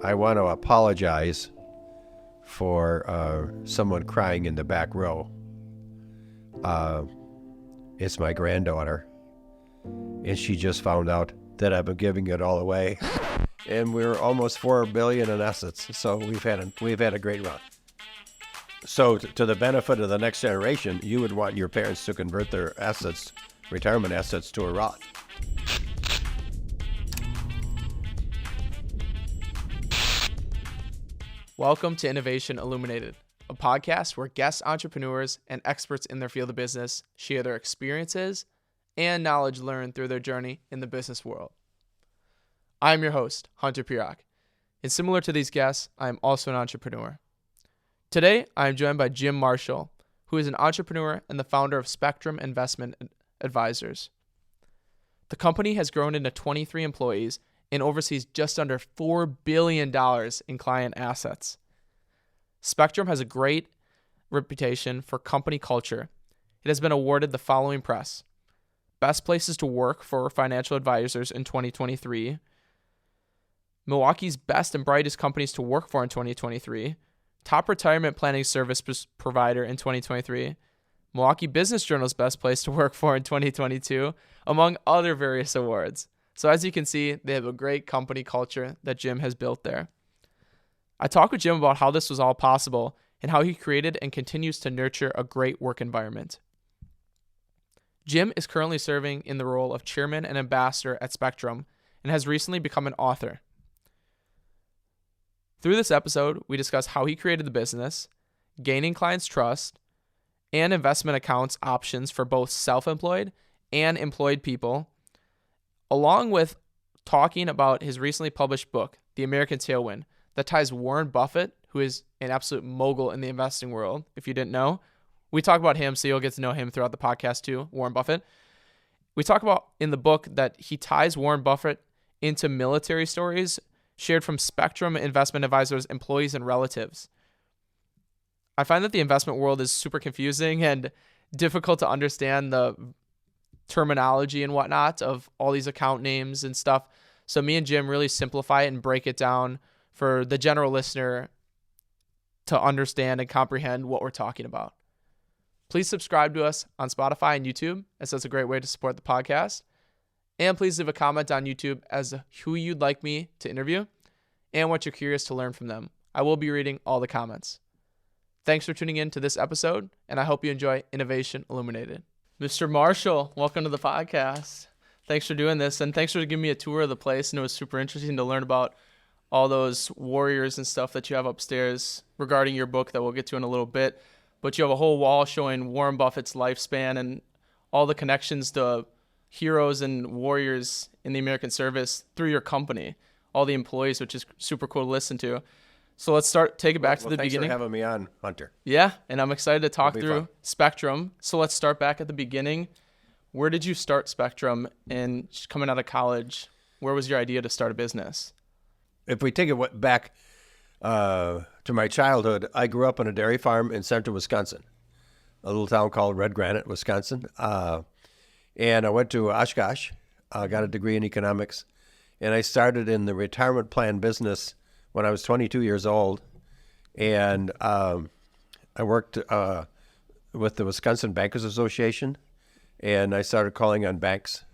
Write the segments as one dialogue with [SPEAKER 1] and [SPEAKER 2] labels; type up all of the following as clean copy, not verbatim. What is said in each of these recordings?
[SPEAKER 1] I want to apologize for someone crying in the back row. It's my granddaughter, and she just found out that I've been giving it all away, and we're almost $4 billion in assets. So we've had a great run. So to the benefit of the next generation, you would want your parents to convert their assets, retirement assets, to a Roth.
[SPEAKER 2] Welcome to Innovation Illuminated, a podcast where guest entrepreneurs and experts in their field of business share their experiences and knowledge learned through their journey in the business world. I'm your host, Hunter Pirak, and similar to these guests, I am also an entrepreneur. Today, I am joined by Jim Marshall, who is an entrepreneur and the founder of Spectrum Investment Advisors. The company has grown into 23 employees and oversees just under $4 billion in client assets. Spectrum has a great reputation for company culture. It has been awarded the following press: Best Places to Work for Financial Advisors in 2023, Milwaukee's Best and Brightest Companies to Work for in 2023, Top Retirement Planning Service Provider in 2023, Milwaukee Business Journal's Best Place to Work for in 2022, among other various awards. So as you can see, they have a great company culture that Jim has built there. I talked with Jim about how this was all possible and how he created and continues to nurture a great work environment. Jim is currently serving in the role of chairman and ambassador at Spectrum and has recently become an author. Through this episode, we discuss how he created the business, gaining clients' trust, and investment accounts options for both self-employed and employed people, along with talking about his recently published book, The American Tailwind, that ties Warren Buffett, who is an absolute mogul in the investing world, if you didn't know. We talk about him, so you'll get to know him throughout the podcast too, Warren Buffett. We talk about in the book that he ties Warren Buffett into military stories shared from Spectrum Investment Advisors' employees and relatives. I find that the investment world is super confusing and difficult to understand the terminology and whatnot of all these account names and stuff. So me and Jim really simplify it and break it down for the general listener to understand and comprehend what we're talking about. Please subscribe to us on Spotify and YouTube, as that's a great way to support the podcast. And please leave a comment on YouTube as who you'd like me to interview and what you're curious to learn from them. I will be reading all the comments. Thanks for tuning in to this episode, and I hope you enjoy Innovation Illuminated. Mr. Marshall, welcome to the podcast. Thanks for doing this, and thanks for giving me a tour of the place. And it was super interesting to learn about all those warriors and stuff that you have upstairs regarding your book that we'll get to in a little bit. But you have a whole wall showing Warren Buffett's lifespan and all the connections to heroes and warriors in the American service through your company, all the employees, which is super cool to listen to. So let's take it back to the beginning.
[SPEAKER 1] Thanks for having me on, Hunter.
[SPEAKER 2] Yeah, and I'm excited to talk through
[SPEAKER 1] fun.
[SPEAKER 2] Spectrum. So let's start back at the beginning. Where did you start Spectrum? And coming out of college, where was your idea to start a business?
[SPEAKER 1] If we take it back to my childhood, I grew up on a dairy farm in central Wisconsin, a little town called Red Granite, Wisconsin. And I went to Oshkosh, got a degree in economics, and I started in the retirement plan business when I was 22 years old. And I worked with the Wisconsin Bankers Association, and I started calling on banks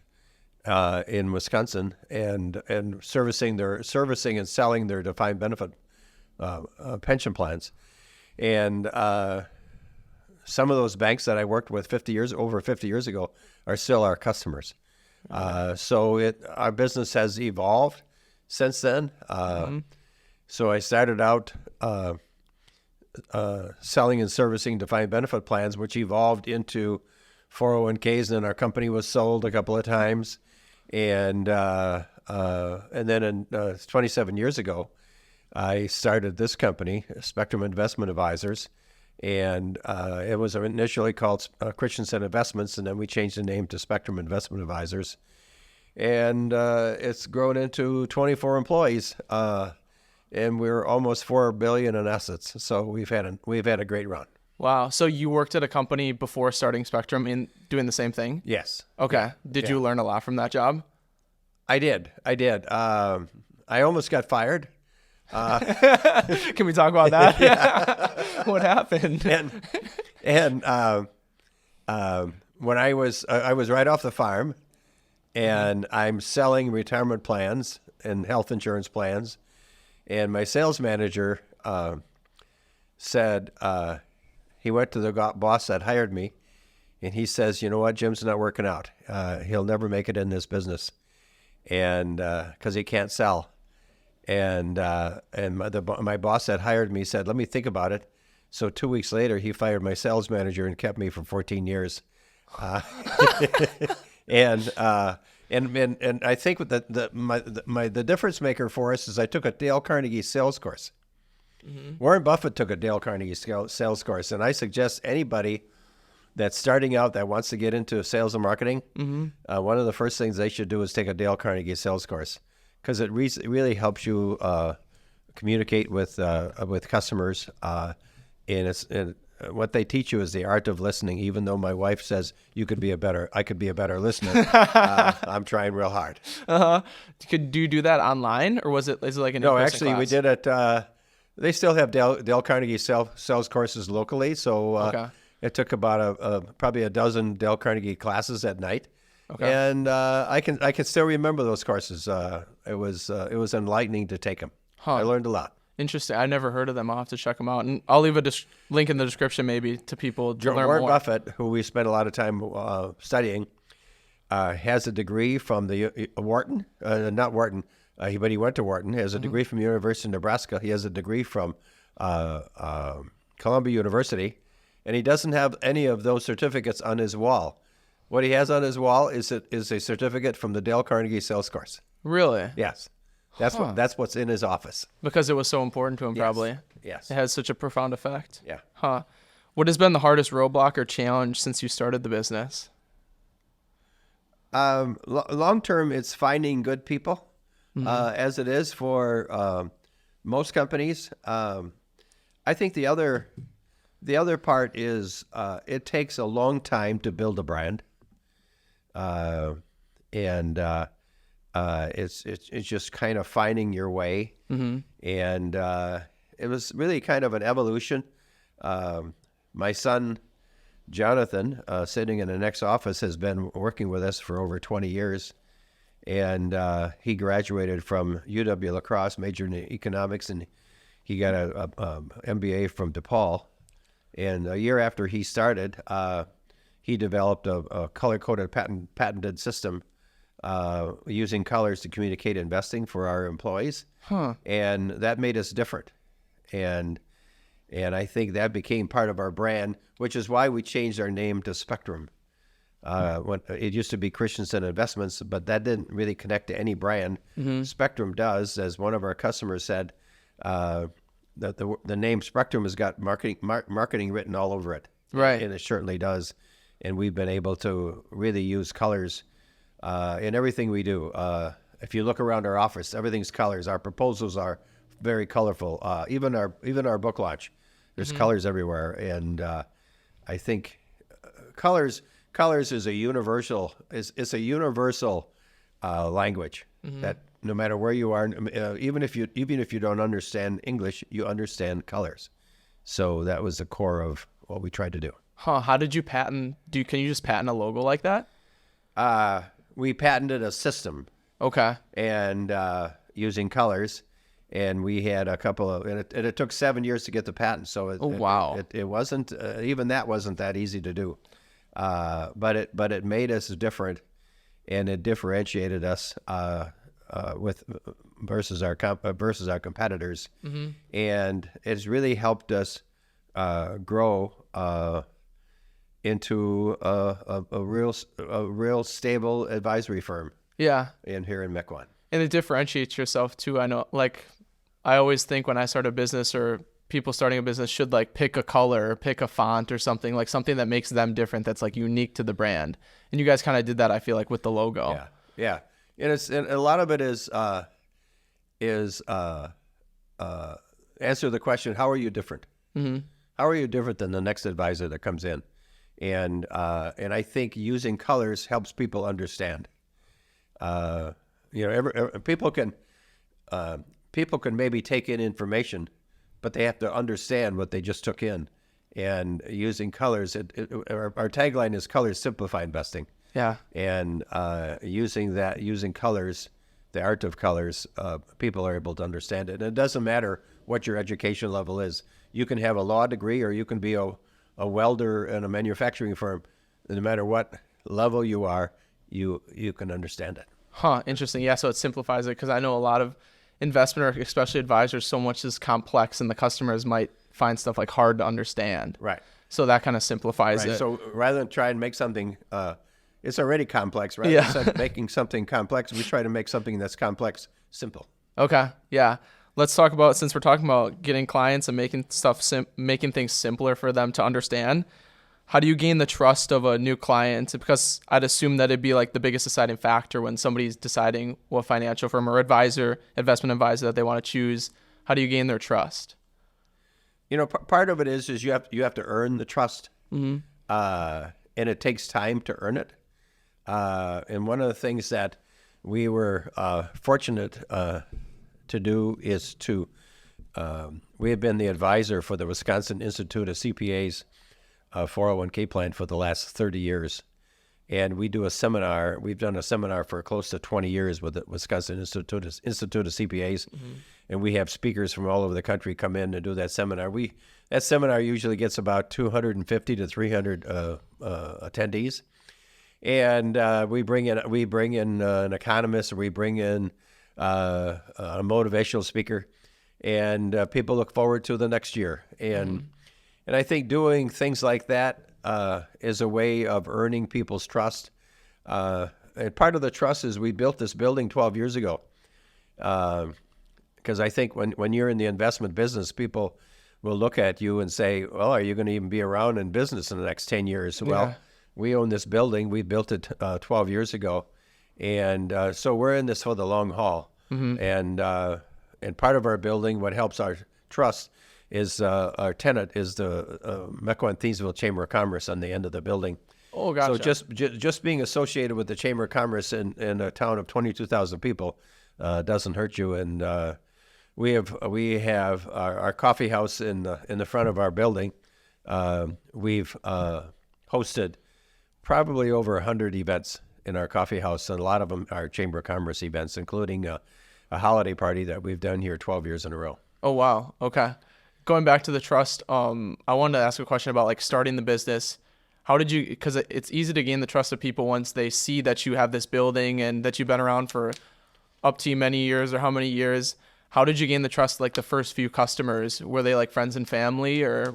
[SPEAKER 1] in Wisconsin and servicing and selling their defined benefit pension plans. And some of those banks that I worked with over 50 years ago are still our customers. So our business has evolved since then. So I started out selling and servicing defined benefit plans, which evolved into 401ks, and then our company was sold a couple of times. And then 27 years ago, I started this company, Spectrum Investment Advisors, and it was initially called Christensen Investments, and then we changed the name to Spectrum Investment Advisors. And it's grown into 24 employees, and we're almost $4 billion in assets. So we've had a great run.
[SPEAKER 2] Wow. So you worked at a company before starting Spectrum in doing the same thing?
[SPEAKER 1] Yes.
[SPEAKER 2] Okay. Did you learn a lot from that job?
[SPEAKER 1] I did. I almost got fired.
[SPEAKER 2] Can we talk about that? What happened?
[SPEAKER 1] And when I was right off the farm, and I'm selling retirement plans and health insurance plans, and my sales manager said he went to the boss that hired me, and he says, you know what, Jim's not working out. He'll never make it in this business, and because he can't sell. And my boss that hired me said, let me think about it. So 2 weeks later, he fired my sales manager and kept me for 14 years. And I think the difference maker for us is I took a Dale Carnegie sales course. Mm-hmm. Warren Buffett took a Dale Carnegie sales course, and I suggest anybody that's starting out that wants to get into sales and marketing, one of the first things they should do is take a Dale Carnegie sales course, because it really helps you communicate with customers. And what they teach you is the art of listening. Even though my wife says I could be a better listener, I'm trying real hard.
[SPEAKER 2] Could you do that online, or is it like an
[SPEAKER 1] No,
[SPEAKER 2] in-person
[SPEAKER 1] actually,
[SPEAKER 2] class?
[SPEAKER 1] we did it. They still have Dale Carnegie sales courses locally, so it took about probably a dozen Dale Carnegie classes at night. Okay. And I can still remember those courses. It was enlightening to take them. I learned a lot.
[SPEAKER 2] Interesting. I never heard of them. I'll have to check them out, and I'll leave a link in the description maybe to people to learn
[SPEAKER 1] Warren
[SPEAKER 2] more.
[SPEAKER 1] Buffett, who we spent a lot of time studying, has a degree from the Wharton, not Wharton, but he went to Wharton. He has a degree from the University of Nebraska. He has a degree from Columbia University, and he doesn't have any of those certificates on his wall. What he has on his wall is a certificate from the Dale Carnegie sales course. Really? Yes. That's what's in his office.
[SPEAKER 2] Because it was so important to him, probably.
[SPEAKER 1] Yes.
[SPEAKER 2] It has such a profound effect.
[SPEAKER 1] Yeah.
[SPEAKER 2] Huh. What has been the hardest roadblock or challenge since you started the business?
[SPEAKER 1] Long term, it's finding good people, as it is for most companies. I think the other part is it takes a long time to build a brand, and it's just kind of finding your way. Mm-hmm. And it was really kind of an evolution. My son, Jonathan, sitting in the next office, has been working with us for over 20 years. And he graduated from UW La Crosse, majored in economics, and he got a MBA from DePaul. And a year after he started, he developed a color-coded patented system using colors to communicate investing for our employees. And that made us different. And I think that became part of our brand, which is why we changed our name to Spectrum. When it used to be Christensen Investments, but that didn't really connect to any brand. Mm-hmm. Spectrum does, as one of our customers said, that the name Spectrum has got marketing written all over it. Right. And it certainly does. And we've been able to really use colors in everything we do. If you look around our office, everything's colors. Our proposals are very colorful. Even our book launch, there's colors everywhere. And I think colors is a universal language that no matter where you are, even if you don't understand English, you understand colors. So that was the core of what we tried to do.
[SPEAKER 2] How did you patent? Can you just patent a logo like that?
[SPEAKER 1] We patented a system. Okay. And using colors, and we had a couple of, and it took 7 years to get the patent. So it wasn't even that wasn't that easy to do. But it made us different, and it differentiated us versus our competitors, and it's really helped us grow into a real stable advisory firm. Yeah, here in Mequon.
[SPEAKER 2] And it differentiates yourself too. I know, like, I always think when I start a business or people starting a business should like pick a color or pick a font or something that makes them different, that's like unique to the brand. And you guys kind of did that, I feel like, with the logo.
[SPEAKER 1] Yeah. And a lot of it is answer the question, how are you different? Mm-hmm. How are you different than the next advisor that comes in? And I think using colors helps people understand. People people can maybe take in information, but they have to understand what they just took in. And using colors, our tagline is "Colors Simplify Investing."
[SPEAKER 2] Yeah.
[SPEAKER 1] And using colors, the art of colors, people are able to understand it. And it doesn't matter what your education level is. You can have a law degree, or you can be a welder in a manufacturing firm. No matter what level you are, you can understand it.
[SPEAKER 2] Huh. Interesting. Yeah. So it simplifies it, because I know a lot of investment, or especially advisors, so much is complex, and the customers might find stuff like hard to understand.
[SPEAKER 1] Right.
[SPEAKER 2] So that kind of simplifies it.
[SPEAKER 1] So rather than try and make something, it's already complex, right?
[SPEAKER 2] Yeah.
[SPEAKER 1] Instead of making something complex, we try to make something that's complex simple.
[SPEAKER 2] Okay. Yeah. Let's talk about, since we're talking about getting clients and making making things simpler for them to understand, how do you gain the trust of a new client? Because I'd assume that it'd be like the biggest deciding factor when somebody's deciding what financial firm or investment advisor that they want to choose. How do you gain their trust?
[SPEAKER 1] Part of it is you have to earn the trust, and it takes time to earn it. And one of the things that we were fortunate to do is we have been the advisor for the Wisconsin Institute of CPAs 401k plan for the last 30 years. And we do a seminar. We've done a seminar for close to 20 years with the Wisconsin Institute of CPAs. And we have speakers from all over the country come in and do that seminar. That seminar usually gets about 250 to 300 attendees. And we bring in an economist, or we bring in a motivational speaker, and people look forward to the next year. And I think doing things like that is a way of earning people's trust. And part of the trust is we built this building 12 years ago. Because I think when you're in the investment business, people will look at you and say, well, are you going to even be around in business in the next 10 years? Yeah. Well, we own this building. We built it 12 years ago. And so we're in this for the long haul. And part of our building, what helps our trust is our tenant is the Mequon-Thiensville Chamber of Commerce on the end of the building.
[SPEAKER 2] Oh, gotcha.
[SPEAKER 1] So just being associated with the Chamber of Commerce in a town of 22,000 people doesn't hurt you. And we have our coffee house in the front of our building. We've hosted probably over 100 events in our coffee house, and a lot of them are Chamber of Commerce events, including a holiday party that we've done here 12 years in a row.
[SPEAKER 2] Oh, wow. Okay. Going back to the trust, I wanted to ask a question about like starting the business. How did you, because it's easy to gain the trust of people once they see that you have this building and that you've been around for up to many years, or how many years. How did you gain the trust, like the first few customers? Were they like friends and family, or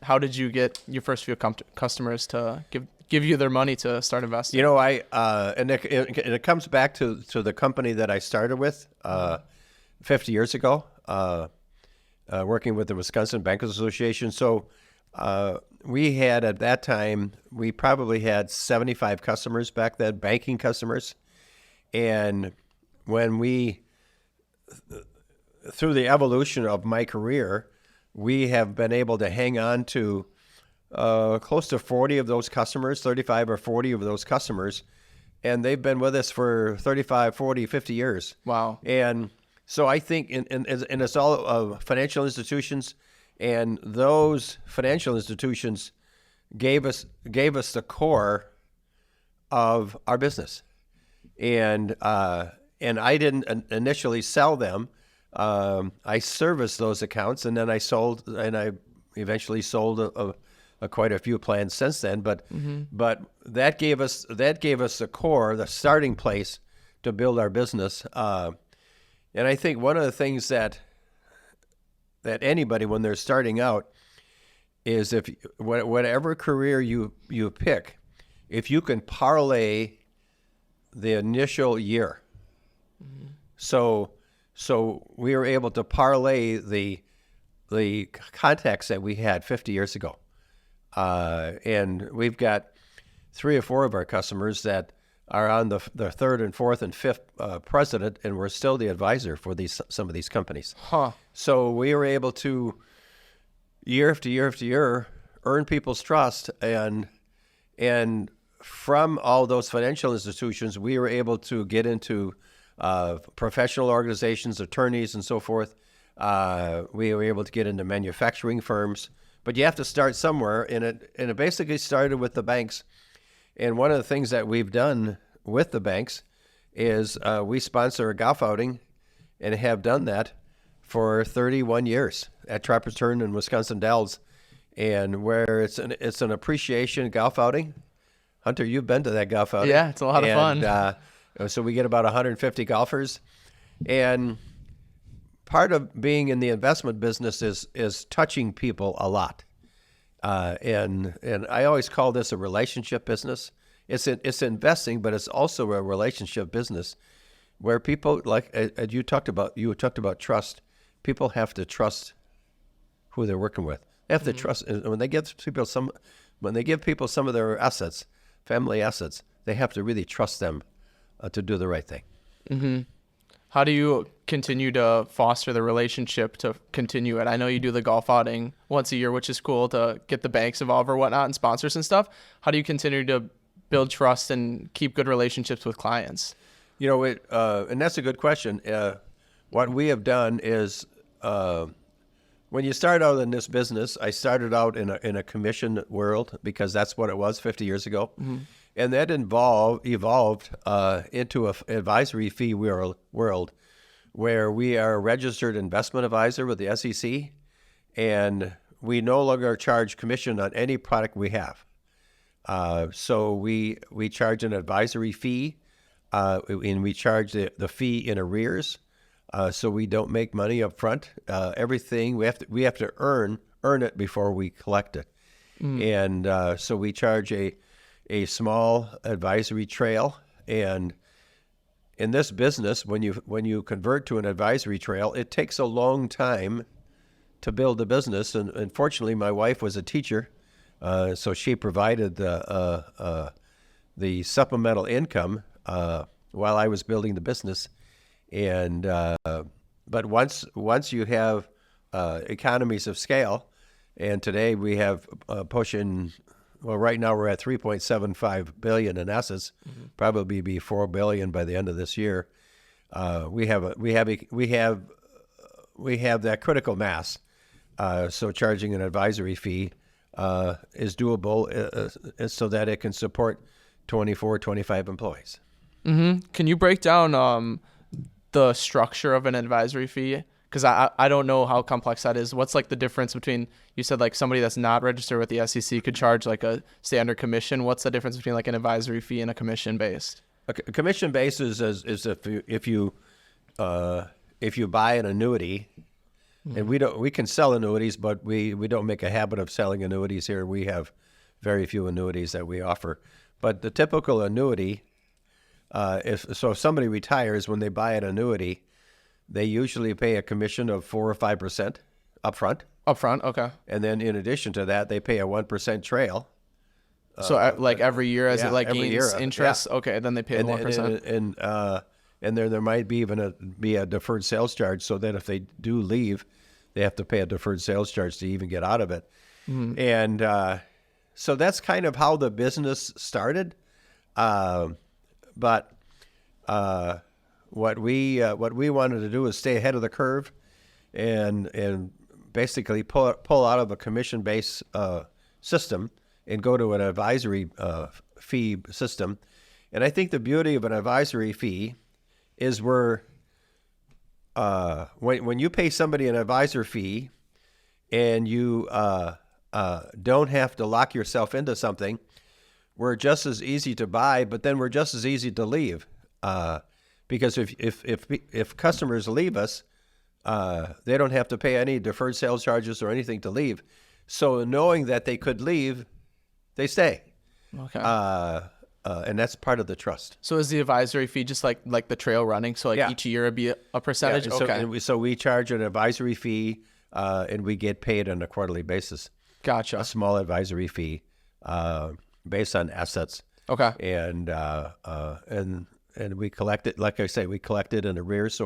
[SPEAKER 2] how did you get your first few customers to give you their money to start investing?
[SPEAKER 1] And it comes back to the company that I started with 50 years ago, working with the Wisconsin Bankers Association. So we had, at that time, we probably had 75 customers back then, banking customers. And when through the evolution of my career, we have been able to hang on to close to 40 of those customers, 35 or 40 of those customers, and they've been with us for 35, 40, 50 years. Wow. And so I think, and it's all financial institutions, and those financial institutions gave us the core of our business. And I didn't initially sell them. I serviced those accounts, and then I eventually sold quite a few plans since then. But that gave us the core, the starting place to build our business. And I think one of the things that anybody, when they're starting out, is if whatever career you pick, if you can parlay the initial year. So we were able to parlay the contacts that we had 50 years ago. And we've got 3 or 4 of our customers that are on the 3rd and 4th and 5th president, and we're still the advisor for some of these companies.
[SPEAKER 2] Huh.
[SPEAKER 1] So we were able to, year after year after year, earn people's trust, and from all those financial institutions, we were able to get into professional organizations, attorneys, and so forth. We were able to get into manufacturing firms, but you have to start somewhere, and it basically started with the banks. And one of the things that we've done with the banks is we sponsor a golf outing, and have done that for 31 years at Trapperton and Wisconsin Dells, and where it's an appreciation golf outing. Hunter, you've been to that golf outing.
[SPEAKER 2] Yeah, it's a lot of fun.
[SPEAKER 1] So we get about 150 golfers, and part of being in the investment business is touching people a lot, and I always call this a relationship business. It's investing, but it's also a relationship business, where people, like you talked about trust. People have to trust who they're working with. They have to trust, and when they give people some of their assets, family assets, they have to really trust them to do the right thing.
[SPEAKER 2] Mm-hmm. How do you continue to foster the relationship to continue it? I know you do the golf outing once a year, which is cool to get the banks involved or whatnot and sponsors and stuff. How do you continue to build trust and keep good relationships with clients?
[SPEAKER 1] And that's a good question. What we have done is, when you start out in this business, I started out in a commission world, because that's what it was 50 years ago. Mm-hmm. And that evolved into an advisory fee world where we are a registered investment advisor with the SEC, and we no longer charge commission on any product we have. So we charge an advisory fee, and we charge the fee in arrears. So we don't make money up front. Everything we have to earn it before we collect it. And so we charge a small advisory trail. And in this business, when you convert to an advisory trail, it takes a long time to build a business. And fortunately, my wife was a teacher, so she provided the supplemental income while I was building the business. And but once you have economies of scale, and today we have pushing. Well, right now we're at 3.75 billion in assets. Mm-hmm. Probably be 4 billion by the end of this year. We have that critical mass. So charging an advisory fee is doable, so that it can support 24, 25 employees.
[SPEAKER 2] Mm-hmm. Can you break down the structure of an advisory fee? Because I don't know how complex that is. What's like the difference between, you said like somebody that's not registered with the SEC could charge like a standard commission. What's the difference between like an advisory fee and a commission based? A
[SPEAKER 1] commission based is if you buy an annuity, and we can sell annuities, but we don't make a habit of selling annuities here. We have very few annuities that we offer. But the typical annuity, if somebody retires, when they buy an annuity, they usually pay a commission of 4 or 5% upfront.
[SPEAKER 2] Upfront, okay.
[SPEAKER 1] And then in addition to that, they pay a 1% trail.
[SPEAKER 2] So like every year as it like gains interest,
[SPEAKER 1] yeah.
[SPEAKER 2] Okay, then they pay the 1%.
[SPEAKER 1] And there might be be a deferred sales charge, so that if they do leave, they have to pay a deferred sales charge to even get out of it. Mm-hmm. And so that's kind of how the business started. But what we wanted to do is stay ahead of the curve, and basically pull out of a commission-based system and go to an advisory fee system. And I think the beauty of an advisory fee is when you pay somebody an advisor fee, and you don't have to lock yourself into something, we're just as easy to buy, but then we're just as easy to leave. Because if customers leave us, they don't have to pay any deferred sales charges or anything to leave. So knowing that they could leave, they stay.
[SPEAKER 2] Okay.
[SPEAKER 1] And that's part of the trust.
[SPEAKER 2] So is the advisory fee just like the trail running? So each year it'd be a percentage?
[SPEAKER 1] Yeah, okay. So we charge an advisory fee, and we get paid on a quarterly basis.
[SPEAKER 2] Gotcha.
[SPEAKER 1] A small advisory fee based on assets.
[SPEAKER 2] Okay.
[SPEAKER 1] And we collect it, like I say, we collect it in arrears.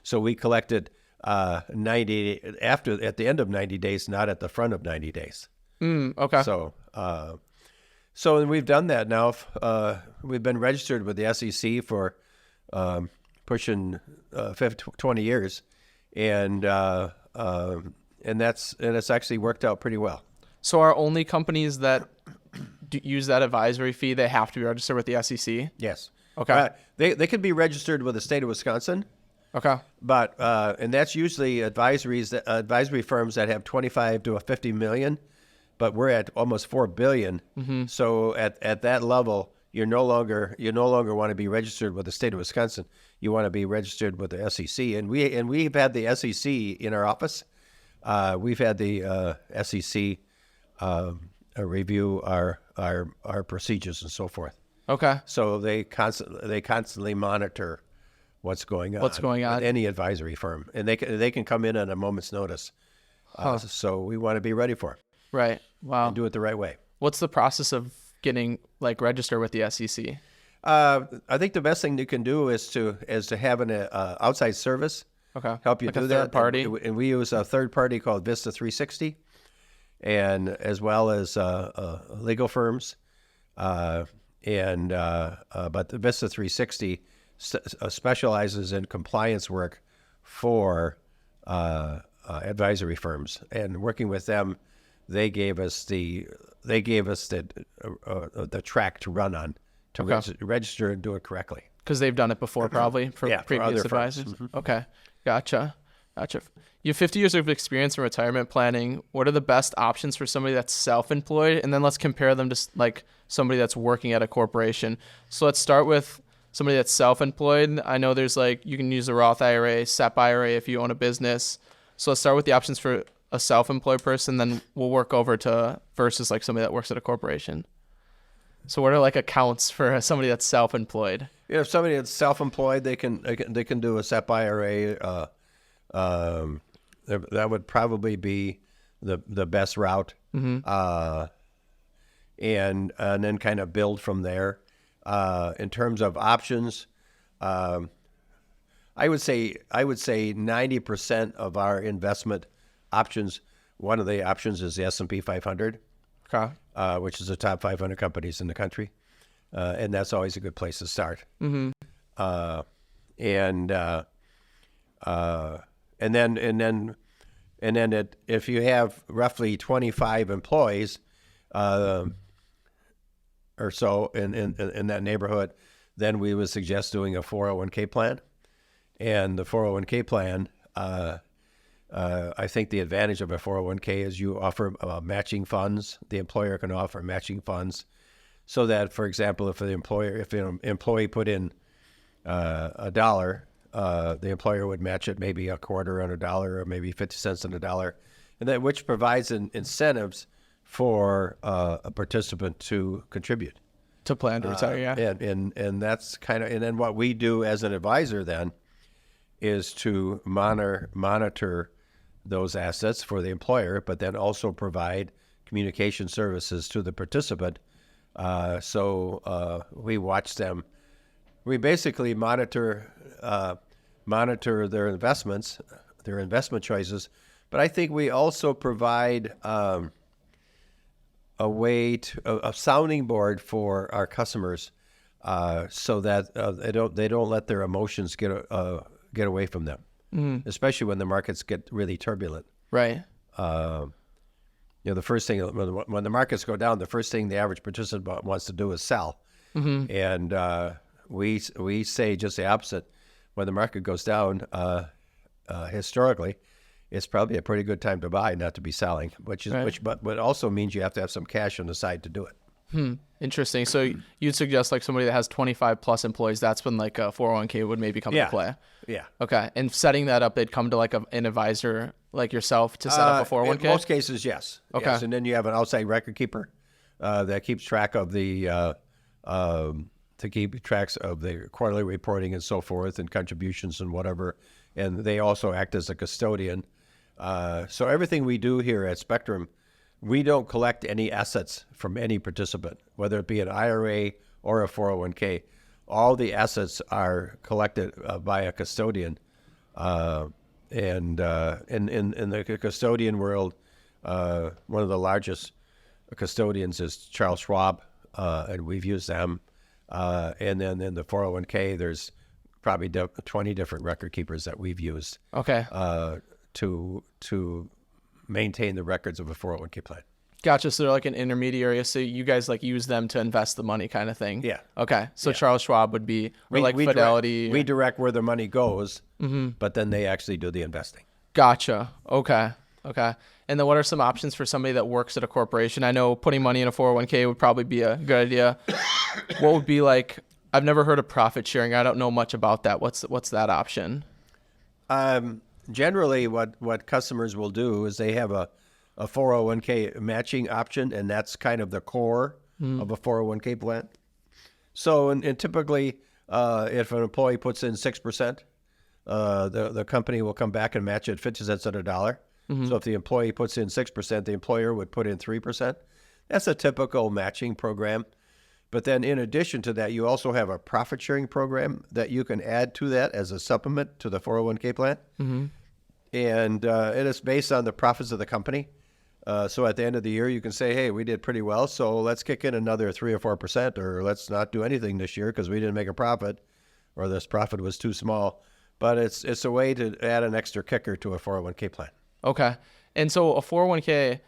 [SPEAKER 1] So we collect it 90 at the end of 90 days, not at the front of 90 days.
[SPEAKER 2] Okay.
[SPEAKER 1] So we've done that now. We've been registered with the SEC for pushing 20 years, and it's actually worked out pretty well.
[SPEAKER 2] So are only companies that use that advisory fee, they have to be registered with the SEC?
[SPEAKER 1] Yes.
[SPEAKER 2] Okay.
[SPEAKER 1] They could be registered with the state of Wisconsin,
[SPEAKER 2] Okay.
[SPEAKER 1] but and that's usually advisory firms that have 25 to 50 million, but we're at almost 4 billion.
[SPEAKER 2] Mm-hmm.
[SPEAKER 1] So at that level, you no longer want to be registered with the state of Wisconsin. You want to be registered with the SEC, and we've had the SEC in our office. We've had the SEC review our procedures and so forth.
[SPEAKER 2] Okay.
[SPEAKER 1] So they constantly monitor what's going on.
[SPEAKER 2] What's going on?
[SPEAKER 1] With any advisory firm, and they can come in at a moment's notice. So we want to be ready for it.
[SPEAKER 2] Right. Wow.
[SPEAKER 1] And do it the right way.
[SPEAKER 2] What's the process of getting registered with the SEC?
[SPEAKER 1] I think the best thing you can do is to have an outside service
[SPEAKER 2] Okay.
[SPEAKER 1] help you
[SPEAKER 2] Like
[SPEAKER 1] do
[SPEAKER 2] a
[SPEAKER 1] that.
[SPEAKER 2] third party?
[SPEAKER 1] And we use a third party called Vista 360, and as well as legal firms. But the Vista 360 specializes in compliance work for advisory firms, and working with them, they gave us the track to run on to register and do it correctly.
[SPEAKER 2] Because they've done it before, probably, for
[SPEAKER 1] Yeah, for
[SPEAKER 2] previous
[SPEAKER 1] other
[SPEAKER 2] advisors.
[SPEAKER 1] firms. Mm-hmm.
[SPEAKER 2] Okay. Gotcha. You have 50 years of experience in retirement planning. What are the best options for somebody that's self-employed? And then let's compare them to somebody that's working at a corporation. So let's start with somebody that's self-employed. I know there's you can use a Roth IRA, SEP IRA if you own a business. So let's start with the options for a self-employed person, then we'll work over to versus somebody that works at a corporation. So what are accounts for somebody that's self-employed?
[SPEAKER 1] Yeah, if somebody that's self-employed, they can do a SEP IRA. That would probably be the best route, and then kind of build from there. In terms of options, I would say 90% of our investment options. One of the options is the S&P 500,
[SPEAKER 2] Okay.
[SPEAKER 1] which is the top 500 companies in the country, and that's always a good place to start. Mm-hmm. And then if you have roughly 25 employees or so in that neighborhood, then we would suggest doing a 401k plan. And the 401k plan, I think the advantage of a 401k is you offer matching funds. The employer can offer matching funds, so that, for example, if an employee put in $1, the employer would match it maybe a quarter on $1 or maybe 50 cents on $1, and that which provides incentives for a participant to contribute
[SPEAKER 2] To plan to retire, yeah.
[SPEAKER 1] And that's and then what we do as an advisor then is to monitor those assets for the employer, but then also provide communication services to the participant. So we watch them. We basically monitor their investments, their investment choices, but I think we also provide a way a sounding board for our customers, so that they don't let their emotions get away from them, especially when the markets get really turbulent.
[SPEAKER 2] Right.
[SPEAKER 1] The first thing when the markets go down, the first thing the average participant wants to do is sell, and we say just the opposite. When the market goes down, historically, it's probably a pretty good time to buy, not to be selling. But also means you have to have some cash on the side to do it.
[SPEAKER 2] Interesting. So you'd suggest somebody that has 25 plus employees, that's when a 401k would maybe come into play.
[SPEAKER 1] Yeah.
[SPEAKER 2] Okay. And setting that up, they'd come to an advisor like yourself to set up a 401k?
[SPEAKER 1] In most cases, yes.
[SPEAKER 2] Okay.
[SPEAKER 1] Yes. And then you have an outside record keeper that keeps track of the quarterly reporting and so forth, and contributions and whatever. And they also act as a custodian. So everything we do here at Spectrum, we don't collect any assets from any participant, whether it be an IRA or a 401k. All the assets are collected by a custodian. And in the custodian world, one of the largest custodians is Charles Schwab, and we've used them. And then in the 401k, there's probably 20 different record keepers that we've used
[SPEAKER 2] Okay.
[SPEAKER 1] To maintain the records of a 401k plan.
[SPEAKER 2] Gotcha. So they're like an intermediary. So you guys like use them to invest the money kind of thing.
[SPEAKER 1] Yeah.
[SPEAKER 2] Okay. So
[SPEAKER 1] Yeah.
[SPEAKER 2] Charles Schwab would be, or like
[SPEAKER 1] we
[SPEAKER 2] Fidelity.
[SPEAKER 1] we direct where the money goes, but then they actually do the investing.
[SPEAKER 2] Gotcha. Okay. Okay. And then what are some options for somebody that works at a corporation? I know putting money in a 401k would probably be a good idea. What would be like, I've never heard of profit sharing. I don't know much about that. What's that option?
[SPEAKER 1] Generally, what customers will do is they have a 401k matching option, and that's kind of the core of a 401k plan. So, and typically, if an employee puts in 6%, the company will come back and match it 50 cents on a dollar. So if the employee puts in 6%, the employer would put in 3%. That's a typical matching program. But then in addition to that, you also have a profit sharing program that you can add to that as a supplement to the 401k plan. And it is based on the profits of the company. So at the end of the year, you can say, hey, we did pretty well, so let's kick in another 3 or 4%, or let's not do anything this year because we didn't make a profit, or this profit was too small. But it's a way to add an extra kicker to a 401k plan.
[SPEAKER 2] Okay. And so a 401k,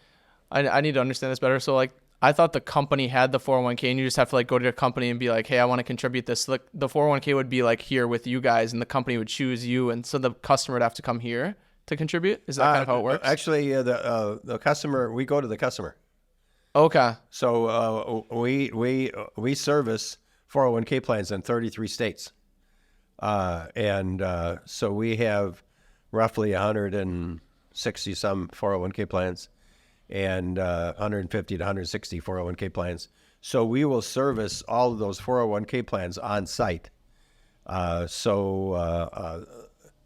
[SPEAKER 2] I need to understand this better. So like, I thought the company had the 401k and you just have to like go to your company and be like, hey, I want to contribute this. Like the 401k would be like here with you guys and the company would choose you. And so the customer would have to come here to contribute. Is that kind of how it works?
[SPEAKER 1] Actually, the customer, we go to the customer.
[SPEAKER 2] Okay.
[SPEAKER 1] So we service 401k plans in 33 states. So we have roughly 160 some 401k plans and 150 to 160 401k plans. So we will service all of those 401k plans on site. The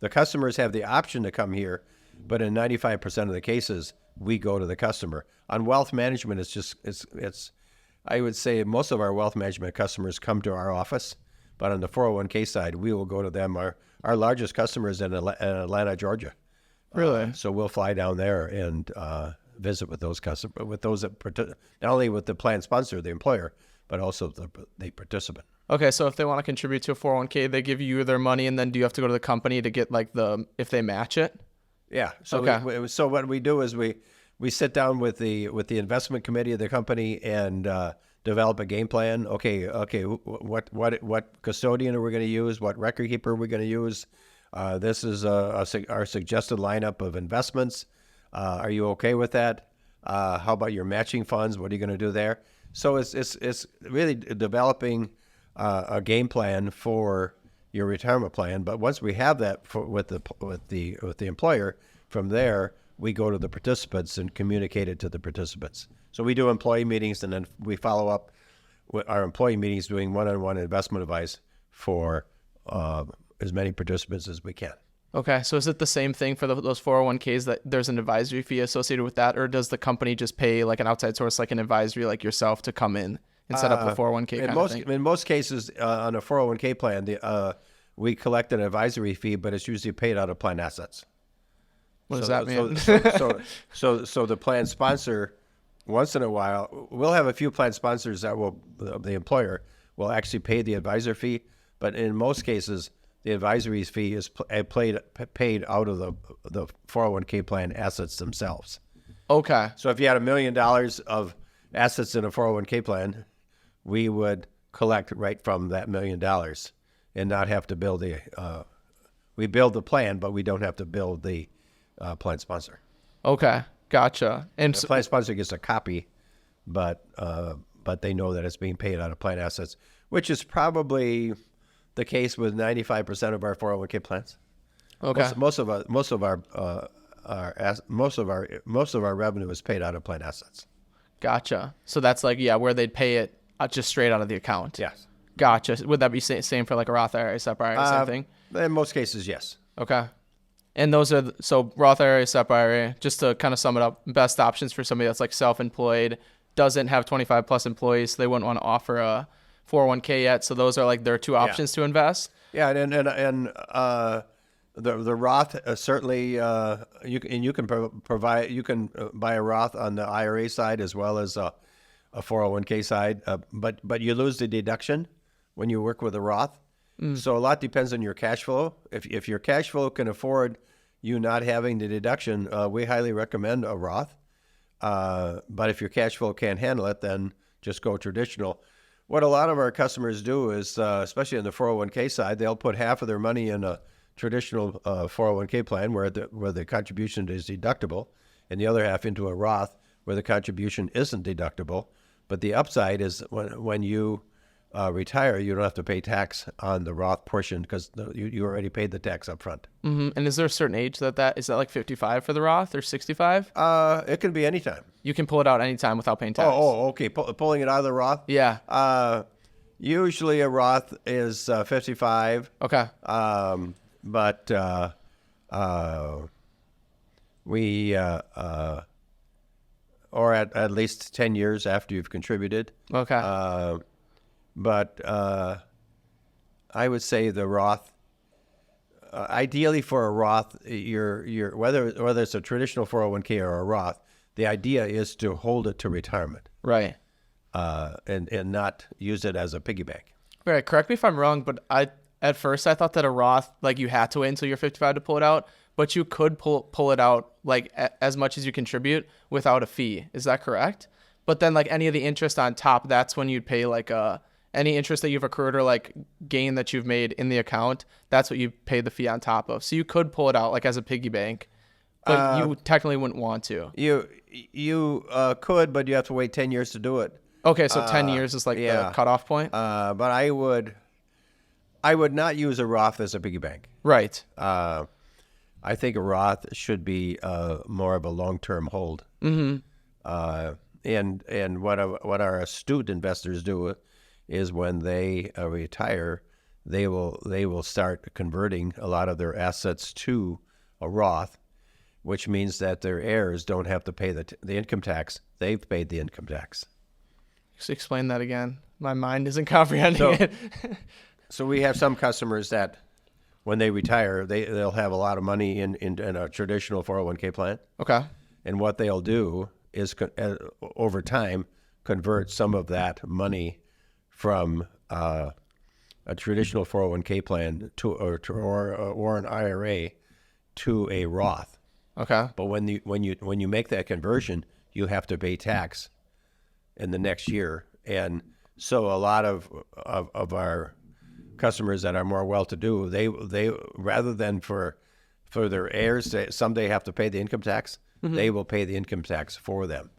[SPEAKER 1] customers have the option to come here, but in 95% of the cases, we go to the customer. On wealth management, it's I would say most of our wealth management customers come to our office, but on the 401k side, we will go to them. Our largest customer is in Atlanta, Georgia.
[SPEAKER 2] Really?
[SPEAKER 1] So we'll fly down there and visit with those customers, with those that not only with the plan sponsor, the employer, but also the participant.
[SPEAKER 2] Okay, so if they want to contribute to a 401k, they give you their money, and then do you have to go to the company to get like if they match it?
[SPEAKER 1] Yeah. So
[SPEAKER 2] Okay.
[SPEAKER 1] so what we do is we sit down with the investment committee of the company and develop a game plan. Okay. What custodian are we going to use? What record keeper are we going to use? This is our suggested lineup of investments. Are you okay with that? How about your matching funds? What are you going to do there? So it's really developing a game plan for your retirement plan. But once we have that with the employer, from there we go to the participants and communicate it to the participants. So we do employee meetings, and then we follow up with our employee meetings doing one-on-one investment advice for as many participants as we can.
[SPEAKER 2] Okay, so is it the same thing for those 401ks that there's an advisory fee associated with that, or does the company just pay like an outside source, like an advisory like yourself, to come in and set up the 401k kind of thing?
[SPEAKER 1] In most cases, on a 401k plan, we collect an advisory fee, but it's usually paid out of plan assets.
[SPEAKER 2] What does that mean?
[SPEAKER 1] So the plan sponsor, once in a while, we'll have a few plan sponsors that the employer will actually pay the advisor fee, but in most cases, the advisory fee is paid out of the 401k plan assets themselves.
[SPEAKER 2] Okay.
[SPEAKER 1] So if you had $1 million of assets in a 401k plan, we would collect right from that $1 million and not have to build we build the plan, but we don't have to build the plan sponsor.
[SPEAKER 2] Okay. Gotcha. And
[SPEAKER 1] The plan sponsor gets a copy, but they know that it's being paid out of plan assets, which is probably the case with 95% of our 401k plans.
[SPEAKER 2] okay.
[SPEAKER 1] Most of our revenue is paid out of plan assets.
[SPEAKER 2] Gotcha. So that's like, where they'd pay it just straight out of the account.
[SPEAKER 1] Yes.
[SPEAKER 2] Gotcha. Would that be same for like a Roth IRA, SEP IRA, same thing?
[SPEAKER 1] In most cases, yes.
[SPEAKER 2] Okay. And those are, so Roth IRA, SEP IRA, just to kind of sum it up, best options for somebody that's like self-employed, doesn't have 25 plus employees, so they wouldn't want to offer a 401k yet. So those are like their two options to invest.
[SPEAKER 1] Yeah, and the Roth certainly you can provide, you can buy a Roth on the IRA side as well as a 401k side, but you lose the deduction when you work with a Roth. So a lot depends on your cash flow. If your cash flow can afford you not having the deduction, we highly recommend a Roth. But if your cash flow can't handle it, then just go traditional. What a lot of our customers do is, especially on the 401k side, they'll put half of their money in a traditional 401k plan where the contribution is deductible, and the other half into a Roth where the contribution isn't deductible. But the upside is when you retire, you don't have to pay tax on the Roth portion because you already paid the tax up front.
[SPEAKER 2] And is there a certain age that is that like 55 for the Roth or 65?
[SPEAKER 1] It can be any time.
[SPEAKER 2] You can pull it out anytime without paying tax.
[SPEAKER 1] Okay. Pulling it out of the Roth?
[SPEAKER 2] Yeah.
[SPEAKER 1] Usually a Roth is 55.
[SPEAKER 2] Okay.
[SPEAKER 1] But we or at least 10 years after you've contributed.
[SPEAKER 2] Okay.
[SPEAKER 1] But I would say the Roth, ideally for a Roth, you're whether it's a traditional 401k or a Roth, the idea is to hold it to retirement.
[SPEAKER 2] Right.
[SPEAKER 1] And not use it as a piggy bank.
[SPEAKER 2] Right. Correct me if I'm wrong, but at first I thought that a Roth, like you had to wait until you're 55 to pull it out, but you could pull it out like as much as you contribute without a fee. Is that correct? But then like any of the interest on top, that's when you'd pay like any interest that you've accrued or like gain that you've made in the account, that's what you pay the fee on top of. So you could pull it out like as a piggy bank, but you technically wouldn't want to.
[SPEAKER 1] You could, but you have to wait 10 years to do it.
[SPEAKER 2] Okay, so 10 years is like the cutoff point?
[SPEAKER 1] But I would not use a Roth as a piggy bank.
[SPEAKER 2] Right.
[SPEAKER 1] I think a Roth should be more of a long-term hold. Mm-hmm. And what our astute investors do is when they retire, they will start converting a lot of their assets to a Roth, which means that their heirs don't have to pay the income tax. They've paid the income tax.
[SPEAKER 2] Just explain that again. My mind isn't comprehending it.
[SPEAKER 1] So we have some customers that when they retire, they'll have a lot of money in a traditional 401k plan.
[SPEAKER 2] Okay.
[SPEAKER 1] And what they'll do is over time convert some of that money from a traditional 401k plan or an IRA to a Roth.
[SPEAKER 2] Okay.
[SPEAKER 1] But when you make that conversion, you have to pay tax in the next year. And so a lot of our customers that are more well-to-do, they rather than for their heirs to someday have to pay the income tax, they will pay the income tax for them.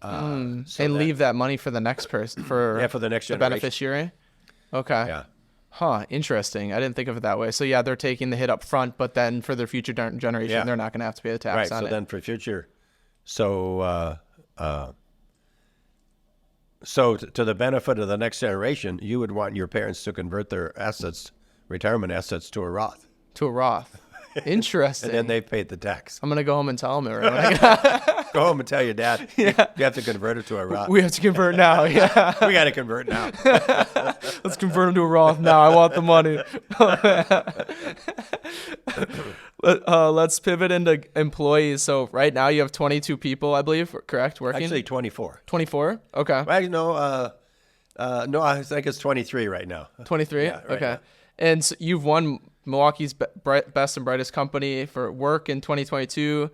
[SPEAKER 2] And leave that money for the next person, for
[SPEAKER 1] the next
[SPEAKER 2] the
[SPEAKER 1] generation.
[SPEAKER 2] beneficiary? Okay.
[SPEAKER 1] Yeah.
[SPEAKER 2] Huh, interesting. I didn't think of it that way. So yeah, they're taking the hit up front, but then for their future generation, they're not going to have to pay the tax on it.
[SPEAKER 1] Right, so then for future, so to the benefit of the next generation, you would want your parents to convert their retirement assets to a Roth.
[SPEAKER 2] To a Roth. Interesting.
[SPEAKER 1] And then they've paid the tax.
[SPEAKER 2] I'm going to go home and tell them it. Right?
[SPEAKER 1] Go home and tell your dad, you have to convert it to a Roth.
[SPEAKER 2] We have to convert now, yeah.
[SPEAKER 1] We got to convert now.
[SPEAKER 2] Let's convert them to a Roth now. I want the money. Let's pivot into employees. So right now you have 22 people, I believe, correct, working?
[SPEAKER 1] Actually, 24.
[SPEAKER 2] 24? Okay.
[SPEAKER 1] Well, no, I think it's 23 right now.
[SPEAKER 2] 23?
[SPEAKER 1] Yeah, right
[SPEAKER 2] okay.
[SPEAKER 1] now.
[SPEAKER 2] And so you've won Milwaukee's Best and Brightest Company for work in 2022,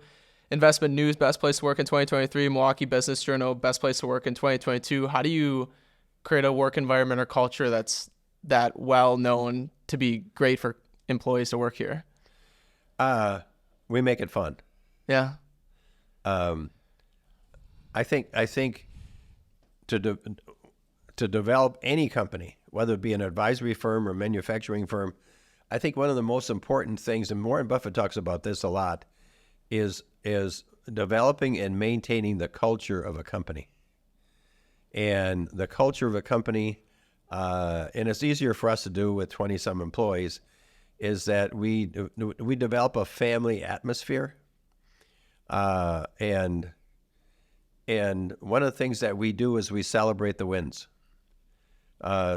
[SPEAKER 2] Investment News Best Place to Work in 2023, Milwaukee Business Journal Best Place to Work in 2022. How do you create a work environment or culture that's that well known to be great for employees to work here?
[SPEAKER 1] We make it fun.
[SPEAKER 2] Yeah.
[SPEAKER 1] I think to develop any company, whether it be an advisory firm or manufacturing firm, I think one of the most important things, and Warren Buffett talks about this a lot, is developing and maintaining the culture of a company. And the culture of a company, and it's easier for us to do with 20-some employees, is that we develop a family atmosphere. And one of the things that we do is we celebrate the wins.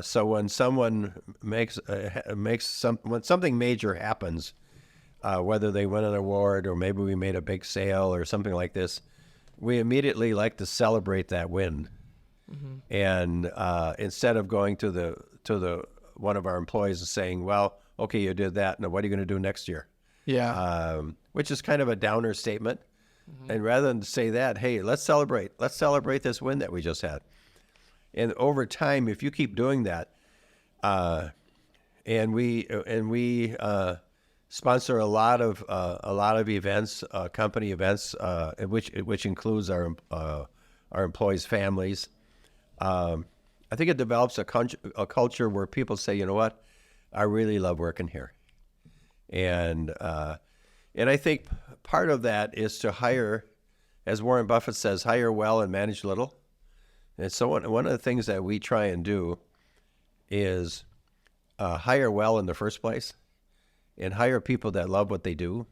[SPEAKER 1] So when someone when something major happens, whether they win an award or maybe we made a big sale or something like this, we immediately like to celebrate that win. Mm-hmm. And instead of going to the one of our employees and saying, well, okay, you did that. Now, what are you going to do next year?
[SPEAKER 2] Yeah.
[SPEAKER 1] Which is kind of a downer statement. And rather than say that, hey, let's celebrate this win that we just had. And over time, if you keep doing that, and we sponsor a lot of events, company events, which includes our employees' families. I think it develops a culture where people say, you know what, I really love working here, and I think part of that is to hire, as Warren Buffett says, hire well and manage little. And so one of the things that we try and do is hire well in the first place, and hire people that love what they do.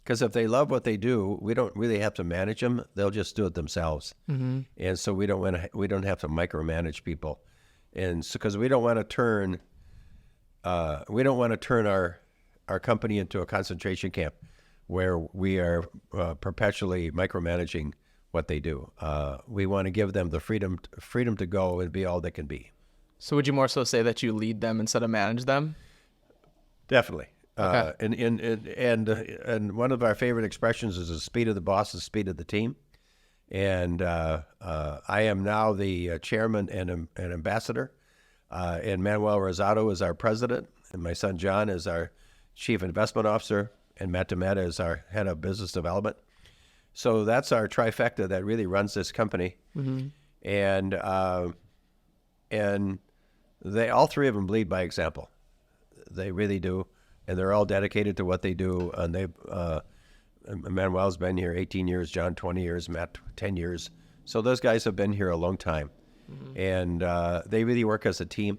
[SPEAKER 1] Because if they love what they do, we don't really have to manage them; they'll just do it themselves. And so we don't have to micromanage people, and so because we don't want to turn our company into a concentration camp where we are perpetually micromanaging what they do. We want to give them the freedom to go and be all they can be.
[SPEAKER 2] So would you more so say that you lead them instead of manage them?
[SPEAKER 1] Definitely.
[SPEAKER 2] Okay.
[SPEAKER 1] And one of our favorite expressions is the speed of the boss, the speed of the team. And I am now the chairman and ambassador. And Manuel Rosado is our president. And my son John is our chief investment officer. And Matt DeMetta is our head of business development. So that's our trifecta that really runs this company. And they all three of them lead by example. They really do. And they're all dedicated to what they do. And Manuel's been here 18 years, John 20 years, Matt 10 years. So those guys have been here a long time. And they really work as a team.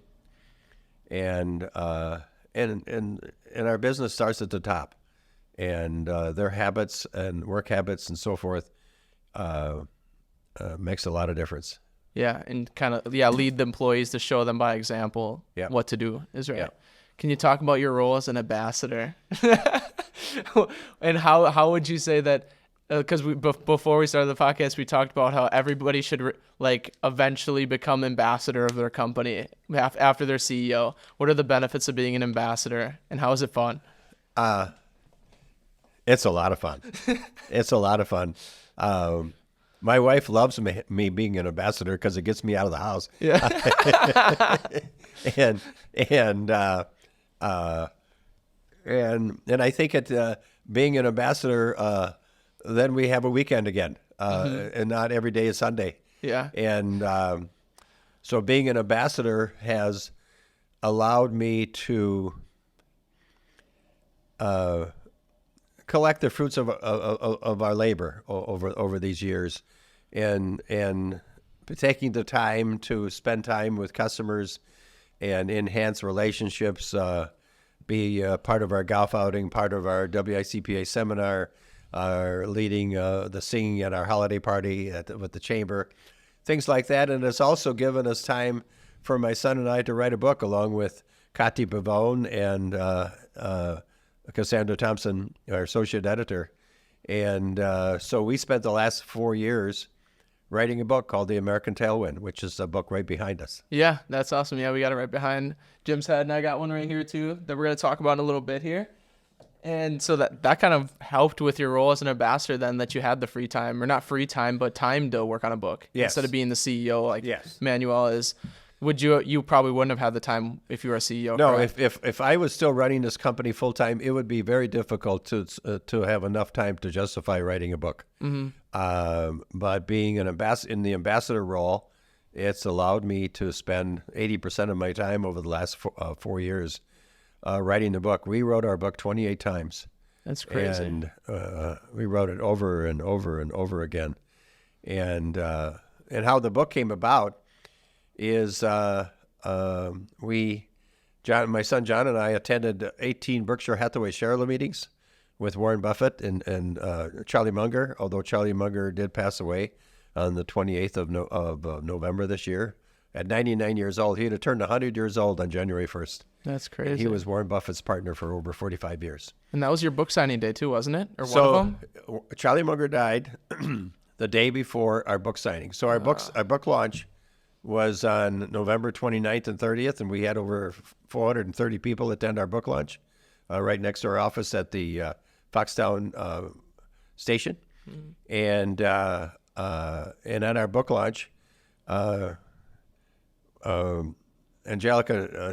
[SPEAKER 1] And our business starts at the top. And their habits and work habits and so forth makes a lot of difference.
[SPEAKER 2] Yeah, and kind of lead the employees to show them by example what to do is right. Yeah. Can you talk about your role as an ambassador? And how would you say that? Because before we started the podcast, we talked about how everybody should eventually become ambassador of their company after their CEO. What are the benefits of being an ambassador, and how is it fun?
[SPEAKER 1] It's a lot of fun. It's a lot of fun. My wife loves me being an ambassador because it gets me out of the house.
[SPEAKER 2] Yeah.
[SPEAKER 1] And I think being an ambassador, then we have a weekend again, and not every day is Sunday.
[SPEAKER 2] Yeah.
[SPEAKER 1] And so being an ambassador has allowed me to collect the fruits of our labor over these years, and taking the time to spend time with customers and enhance relationships, be part of our golf outing, part of our WICPA seminar, leading the singing at our holiday party with the chamber, things like that. And it's also given us time for my son and I to write a book along with Kati Pavone and Cassandra Thompson, our associate editor. And so we spent the last 4 years writing a book called The American Tailwind, which is a book right behind us.
[SPEAKER 2] Yeah, that's awesome. Yeah, we got it right behind Jim's head, and I got one right here too that we're going to talk about in a little bit here. And so that kind of helped with your role as an ambassador then, that you had the free time, or not free time, but time to work on a book.
[SPEAKER 1] Yes.
[SPEAKER 2] Instead of being the CEO like
[SPEAKER 1] yes.
[SPEAKER 2] Manuel is. You probably wouldn't have had the time if you were a CEO.
[SPEAKER 1] No,
[SPEAKER 2] correct?
[SPEAKER 1] if I was still running this company full time, it would be very difficult to have enough time to justify writing a book. But being in the ambassador role, it's allowed me to spend 80% of my time over the last 4 years writing the book. We wrote our book 28 times.
[SPEAKER 2] That's crazy.
[SPEAKER 1] And we wrote it over and over and over again. And how the book came about is my son John and I attended 18 Berkshire Hathaway shareholder meetings with Warren Buffett and Charlie Munger, although Charlie Munger did pass away on the 28th of November this year at 99 years old. He had turned 100 years old on January 1st.
[SPEAKER 2] That's crazy.
[SPEAKER 1] And he was Warren Buffett's partner for over 45 years.
[SPEAKER 2] And that was your book signing day too, wasn't it? Or one of them?
[SPEAKER 1] Charlie Munger died the day before our book signing. So our book launch was on November 29th and 30th, and we had over 430 people attend our book launch right next to our office at the Foxtown station. And at our book launch, Angelica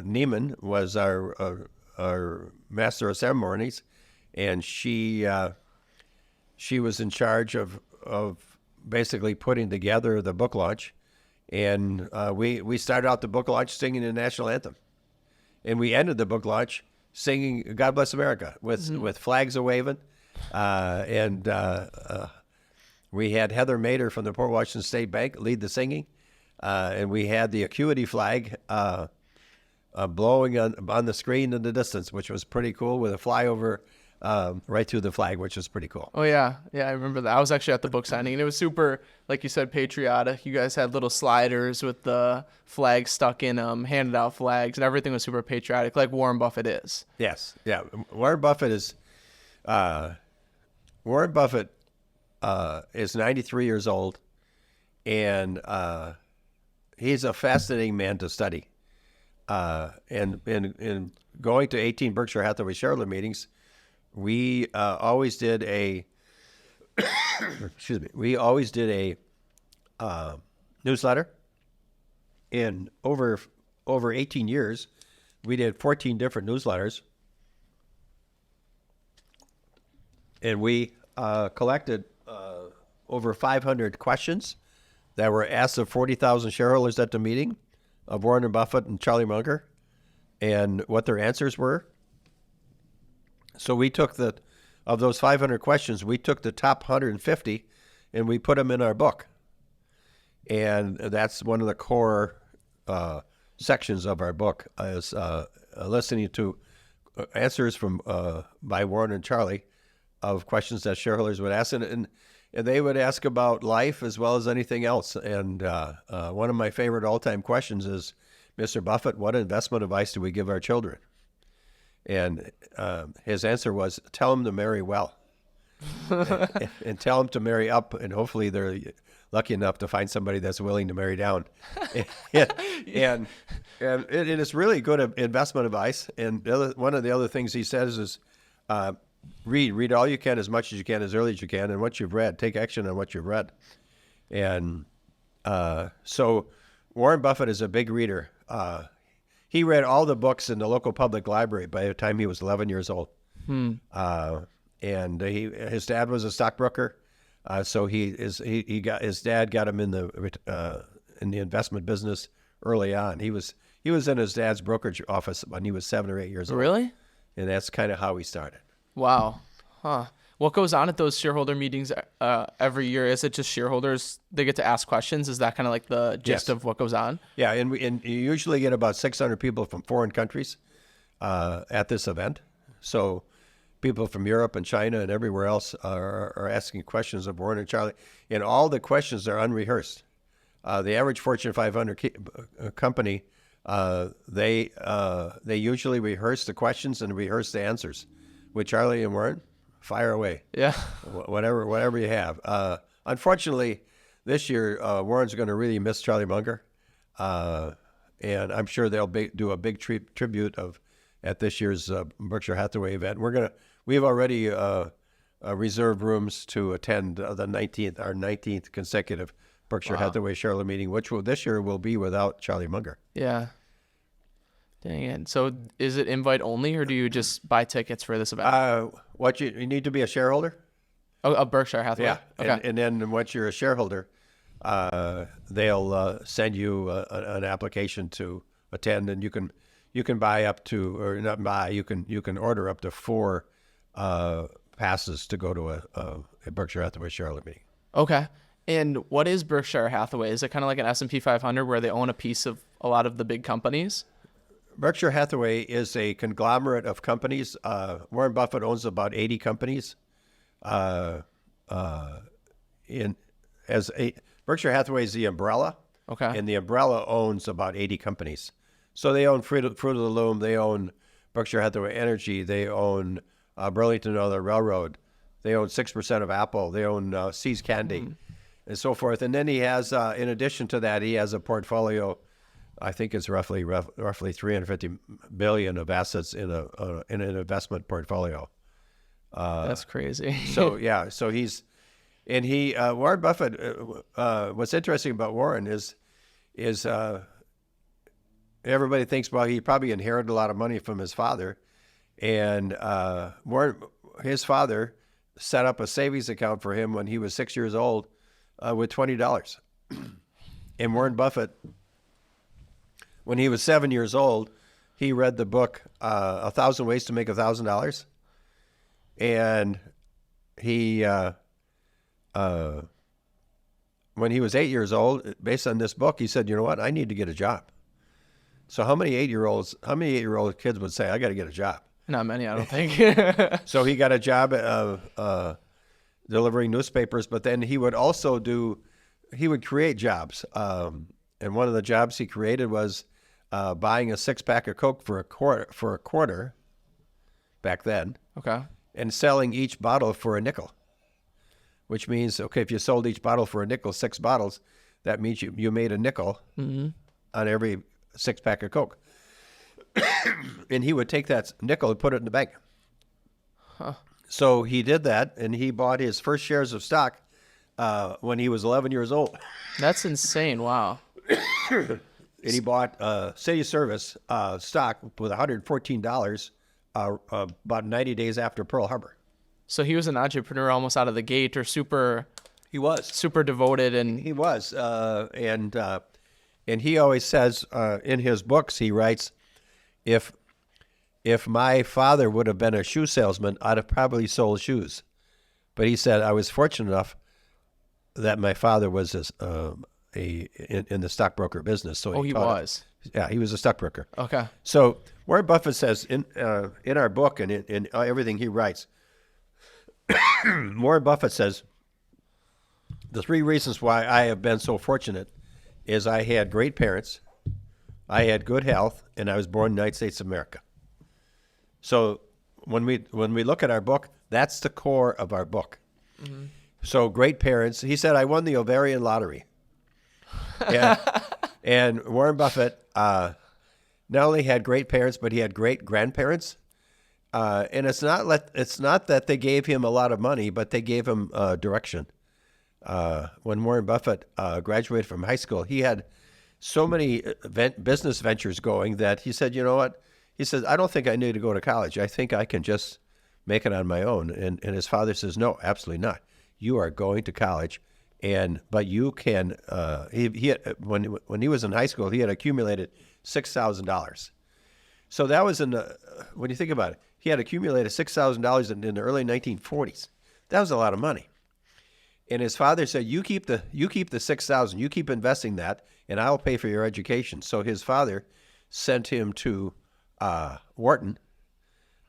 [SPEAKER 1] Neiman was our master of ceremonies, and she was in charge of basically putting together the book launch. And we started out the book launch singing the national anthem, and we ended the book launch singing "God Bless America" with flags a waving, and we had Heather Mader from the Port Washington State Bank lead the singing, and we had the Acuity flag blowing on the screen in the distance, which was pretty cool, with a flyover right through the flag, which was pretty cool.
[SPEAKER 2] Oh, yeah. Yeah, I remember that. I was actually at the book signing, and it was super, like you said, patriotic. You guys had little sliders with the flags stuck in them, handed out flags, and everything was super patriotic, like Warren Buffett is.
[SPEAKER 1] Yes. Yeah. Warren Buffett is 93 years old, and he's a fascinating man to study. And in going to 18 Berkshire Hathaway shareholder meetings, we always did a newsletter. In over 18 years, we did 14 different newsletters, and we collected over 500 questions that were asked of 40,000 shareholders at the meeting of Warren Buffett and Charlie Munger, and what their answers were. So we took of those 500 questions, we took the top 150 and we put them in our book. And that's one of the core sections of our book, is listening to answers from by Warren and Charlie of questions that shareholders would ask. And they would ask about life as well as anything else. And one of my favorite all-time questions is, Mr. Buffett, what investment advice do we give our children? And his answer was, tell them to marry well, and tell them to marry up, and hopefully they're lucky enough to find somebody that's willing to marry down. and it is really good investment advice. And one of the other things he says is, read all you can, as much as you can, as early as you can, and what you've read, take action on what you've read. And so Warren Buffett is a big reader. He read all the books in the local public library by the time he was 11 years old. And his dad was a stockbroker, so his dad got him in the investment business early on. He was in his dad's brokerage office when he was 7 or 8 years old.
[SPEAKER 2] Really?
[SPEAKER 1] And that's kind of how he started.
[SPEAKER 2] Wow. Huh. What goes on at those shareholder meetings every year? Is it just shareholders, they get to ask questions? Is that kind of like the gist of what goes on?
[SPEAKER 1] Yeah, and you usually get about 600 people from foreign countries at this event. So people from Europe and China and everywhere else are asking questions of Warren and Charlie. And all the questions are unrehearsed. The average Fortune 500 company, they usually rehearse the questions and rehearse the answers. With Charlie and Warren, fire away.
[SPEAKER 2] Yeah.
[SPEAKER 1] Whatever you have. Unfortunately, this year, Warren's going to really miss Charlie Munger. And I'm sure they'll do a big tribute at this year's Berkshire Hathaway event. We've already reserved rooms to attend our 19th consecutive Berkshire Hathaway shareholder meeting, which this year will be without Charlie Munger.
[SPEAKER 2] Yeah. Dang it. So is it invite only, or do you just buy tickets for this event?
[SPEAKER 1] You need to be a shareholder.
[SPEAKER 2] Oh, a Berkshire Hathaway.
[SPEAKER 1] Yeah.
[SPEAKER 2] Okay.
[SPEAKER 1] And then once you're a shareholder, they'll send you an application to attend, and you can buy up to, or not buy, you can order up to 4 passes to go to a Berkshire Hathaway shareholder meeting.
[SPEAKER 2] Okay. And what is Berkshire Hathaway? Is it kind of like an S&P 500 where they own a piece of a lot of the big companies?
[SPEAKER 1] Berkshire Hathaway is a conglomerate of companies. Warren Buffett owns about 80 companies. Berkshire Hathaway is the umbrella.
[SPEAKER 2] Okay.
[SPEAKER 1] And the umbrella owns about 80 companies. So they own Fruit of the Loom. They own Berkshire Hathaway Energy. They own Burlington Northern Railroad. They own 6% of Apple. They own See's Candy. and so forth. And then he has, in addition to that, he has a portfolio. I think it's roughly 350 billion of assets in an investment portfolio.
[SPEAKER 2] That's crazy.
[SPEAKER 1] So yeah, so Warren Buffett. What's interesting about Warren is everybody thinks, well, he probably inherited a lot of money from his father, and his father set up a savings account for him when he was 6 years old with $20. And Warren Buffett, when he was 7 years old, he read the book 1,000 Ways to Make $1,000, and he when he was 8 years old, based on this book, he said, "You know what? I need to get a job." So how many 8-year-old kids would say, "I got to get a job"?
[SPEAKER 2] Not many, I don't think.
[SPEAKER 1] So he got a job delivering newspapers, but then he would create jobs. And one of the jobs he created was buying a 6-pack of Coke for a quarter back then,
[SPEAKER 2] Okay.
[SPEAKER 1] and selling each bottle for a nickel. Which means, okay, if you sold each bottle for a nickel, 6 bottles, that means you made a nickel on every 6-pack of Coke. And he would take that nickel and put it in the bank.
[SPEAKER 2] Huh.
[SPEAKER 1] So he did that, and he bought his first shares of stock when he was 11 years old.
[SPEAKER 2] That's insane. Wow.
[SPEAKER 1] And he bought City Service stock with $114 about 90 days after Pearl Harbor.
[SPEAKER 2] So he was an entrepreneur almost out of the gate, or super devoted, and
[SPEAKER 1] He was, and he always says in his books, he writes, if my father would have been a shoe salesman, I'd have probably sold shoes. But he said I was fortunate enough that my father was in the stockbroker business. So
[SPEAKER 2] he was.
[SPEAKER 1] Yeah, he was a stockbroker.
[SPEAKER 2] Okay.
[SPEAKER 1] So Warren Buffett says in our book and in everything he writes, Warren Buffett says, the 3 reasons why I have been so fortunate is I had great parents, I had good health, and I was born in the United States of America. So when we look at our book, that's the core of our book. Mm-hmm. So great parents. He said, I won the ovarian lottery. And Warren Buffett not only had great parents, but he had great grandparents. And it's not that they gave him a lot of money, but they gave him direction. When Warren Buffett graduated from high school, he had so many business ventures going that he said, you know what? He says, I don't think I need to go to college. I think I can just make it on my own. And his father says, no, absolutely not. You are going to college, but you can. He had, when he was in high school, he had accumulated $6,000. So that was when you think about it, he had accumulated $6,000 in the early 1940s. That was a lot of money. And his father said, you keep the $6,000, you keep investing that, and I'll pay for your education. So his father sent him to Wharton,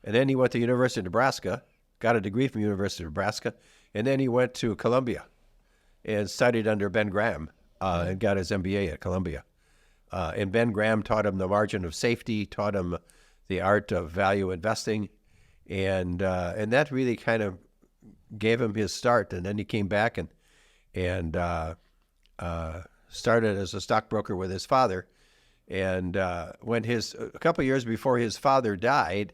[SPEAKER 1] and then he went to University of Nebraska, got a degree from University of Nebraska, and then he went to Columbia and studied under Ben Graham and got his MBA at Columbia. And Ben Graham taught him the margin of safety, taught him the art of value investing, and that really kind of gave him his start. And then he came back and started as a stockbroker with his father. And when a couple of years before his father died,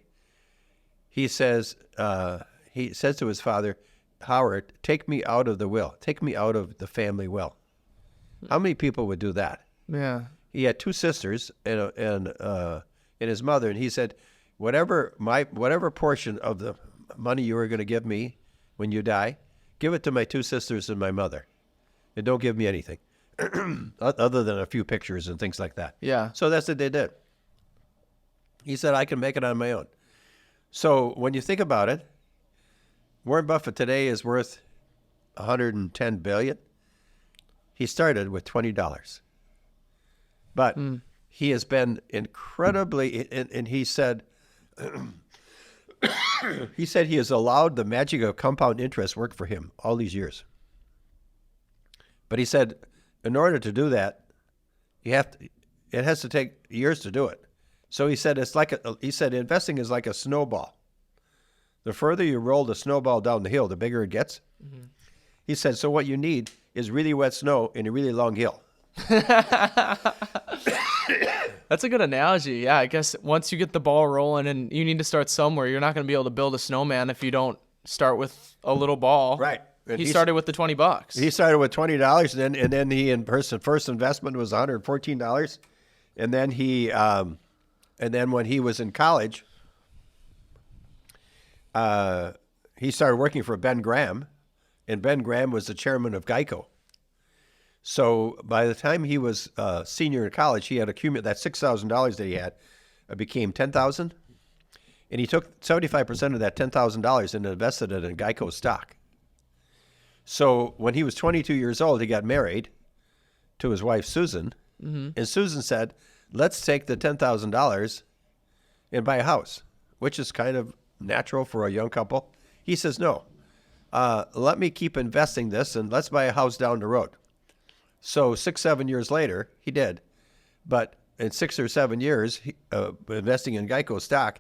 [SPEAKER 1] he says to his father, Howard, take me out of the will, take me out of the family will. How many people would do that?
[SPEAKER 2] Yeah.
[SPEAKER 1] He had 2 sisters and his mother, and he said, whatever portion of the money you are going to give me when you die, give it to my 2 sisters and my mother, and don't give me anything other than a few pictures and things like that.
[SPEAKER 2] Yeah.
[SPEAKER 1] So that's what they did. He said, I can make it on my own. So when you think about it, Warren Buffett today is worth $110 billion. He started with $20. But he has been incredibly, and he said he has allowed the magic of compound interest work for him all these years. But he said, in order to do that, it has to take years to do it. So he said investing is like a snowball. The further you roll the snowball down the hill, the bigger it gets. Mm-hmm. He said, so what you need is really wet snow and a really long hill.
[SPEAKER 2] That's a good analogy. Yeah, I guess once you get the ball rolling and you need to start somewhere, you're not going to be able to build a snowman if you don't start with a little ball.
[SPEAKER 1] Right. And
[SPEAKER 2] He started with the $20.
[SPEAKER 1] He started with $20, and then he first investment was $114, and then when he was in college, he started working for Ben Graham, and Ben Graham was the chairman of Geico. So by the time he was senior in college, he had accumulated that $6,000 that he had became $10,000, and he took 75% of that $10,000 and invested it in Geico stock. So when he was 22 years old, he got married to his wife, Susan. Mm-hmm. And Susan said, let's take the $10,000 and buy a house, which is kind of natural for a young couple. He says, no, let me keep investing this and let's buy a house down the road. So 7 years later, he did. But in 6 or 7 years, investing in Geico stock,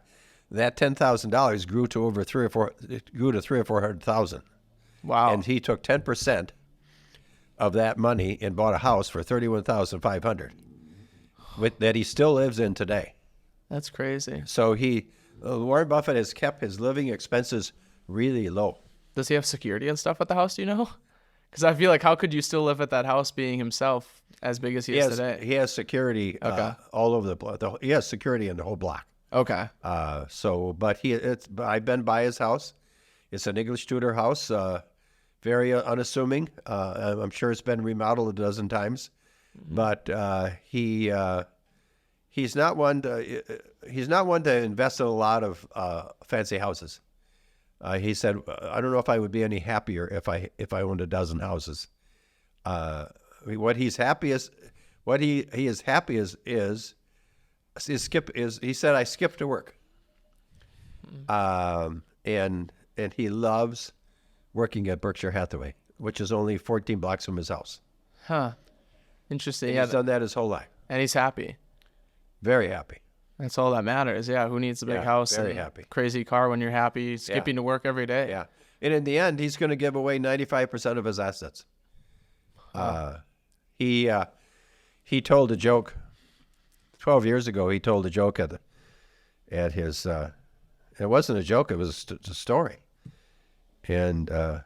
[SPEAKER 1] that $10,000 grew to $300,000 or $400,000.
[SPEAKER 2] Wow.
[SPEAKER 1] And he took 10% of that money and bought a house for $31,500 that he still lives in today.
[SPEAKER 2] That's crazy.
[SPEAKER 1] So Warren Buffett has kept his living expenses really low.
[SPEAKER 2] Does he have security and stuff at the house, do you know? Because I feel like how could you still live at that house being himself as big as he is today?
[SPEAKER 1] He has security all over the block. He has security in the whole block.
[SPEAKER 2] Okay.
[SPEAKER 1] But I've been by his house. It's an English Tudor house, very unassuming. I'm sure it's been remodeled a dozen times, but he's not one to invest in a lot of fancy houses. He said, "I don't know if I would be any happier if I owned a dozen houses." What he is happy as he said, "I skip to work," and he loves working at Berkshire Hathaway, which is only 14 blocks from his house.
[SPEAKER 2] Huh. Interesting.
[SPEAKER 1] And he's done that his whole life.
[SPEAKER 2] And he's happy.
[SPEAKER 1] Very happy.
[SPEAKER 2] That's all that matters. Yeah. Who needs a big house?
[SPEAKER 1] Very
[SPEAKER 2] and
[SPEAKER 1] happy.
[SPEAKER 2] Crazy car when you're happy, skipping to work every day.
[SPEAKER 1] Yeah. And in the end, he's going to give away 95% of his assets. He told a joke 12 years ago. He told a joke at his. It wasn't a joke. It was a story. And as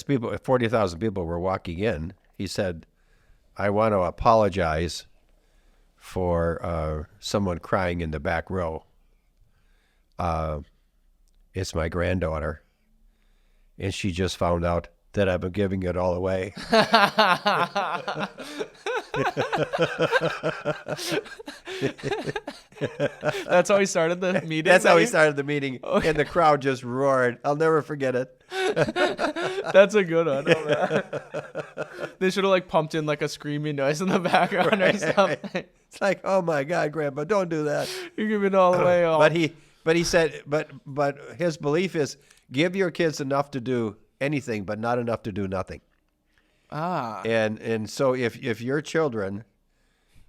[SPEAKER 1] 40,000 people were walking in, he said, "I want to apologize for someone crying in the back row. It's my granddaughter, and she just found out that I've been giving it all away."
[SPEAKER 2] That's how he started the meeting?
[SPEAKER 1] That's how he started the meeting, okay. And the crowd just roared. I'll never forget it.
[SPEAKER 2] That's a good one. Oh, man. They should have pumped in a screaming noise in the background or something.
[SPEAKER 1] Right. It's like, oh my God, Grandpa, don't do that.
[SPEAKER 2] You're giving it all away.
[SPEAKER 1] But he said, but his belief is give your kids enough to do anything, but not enough to do nothing. And so if your children,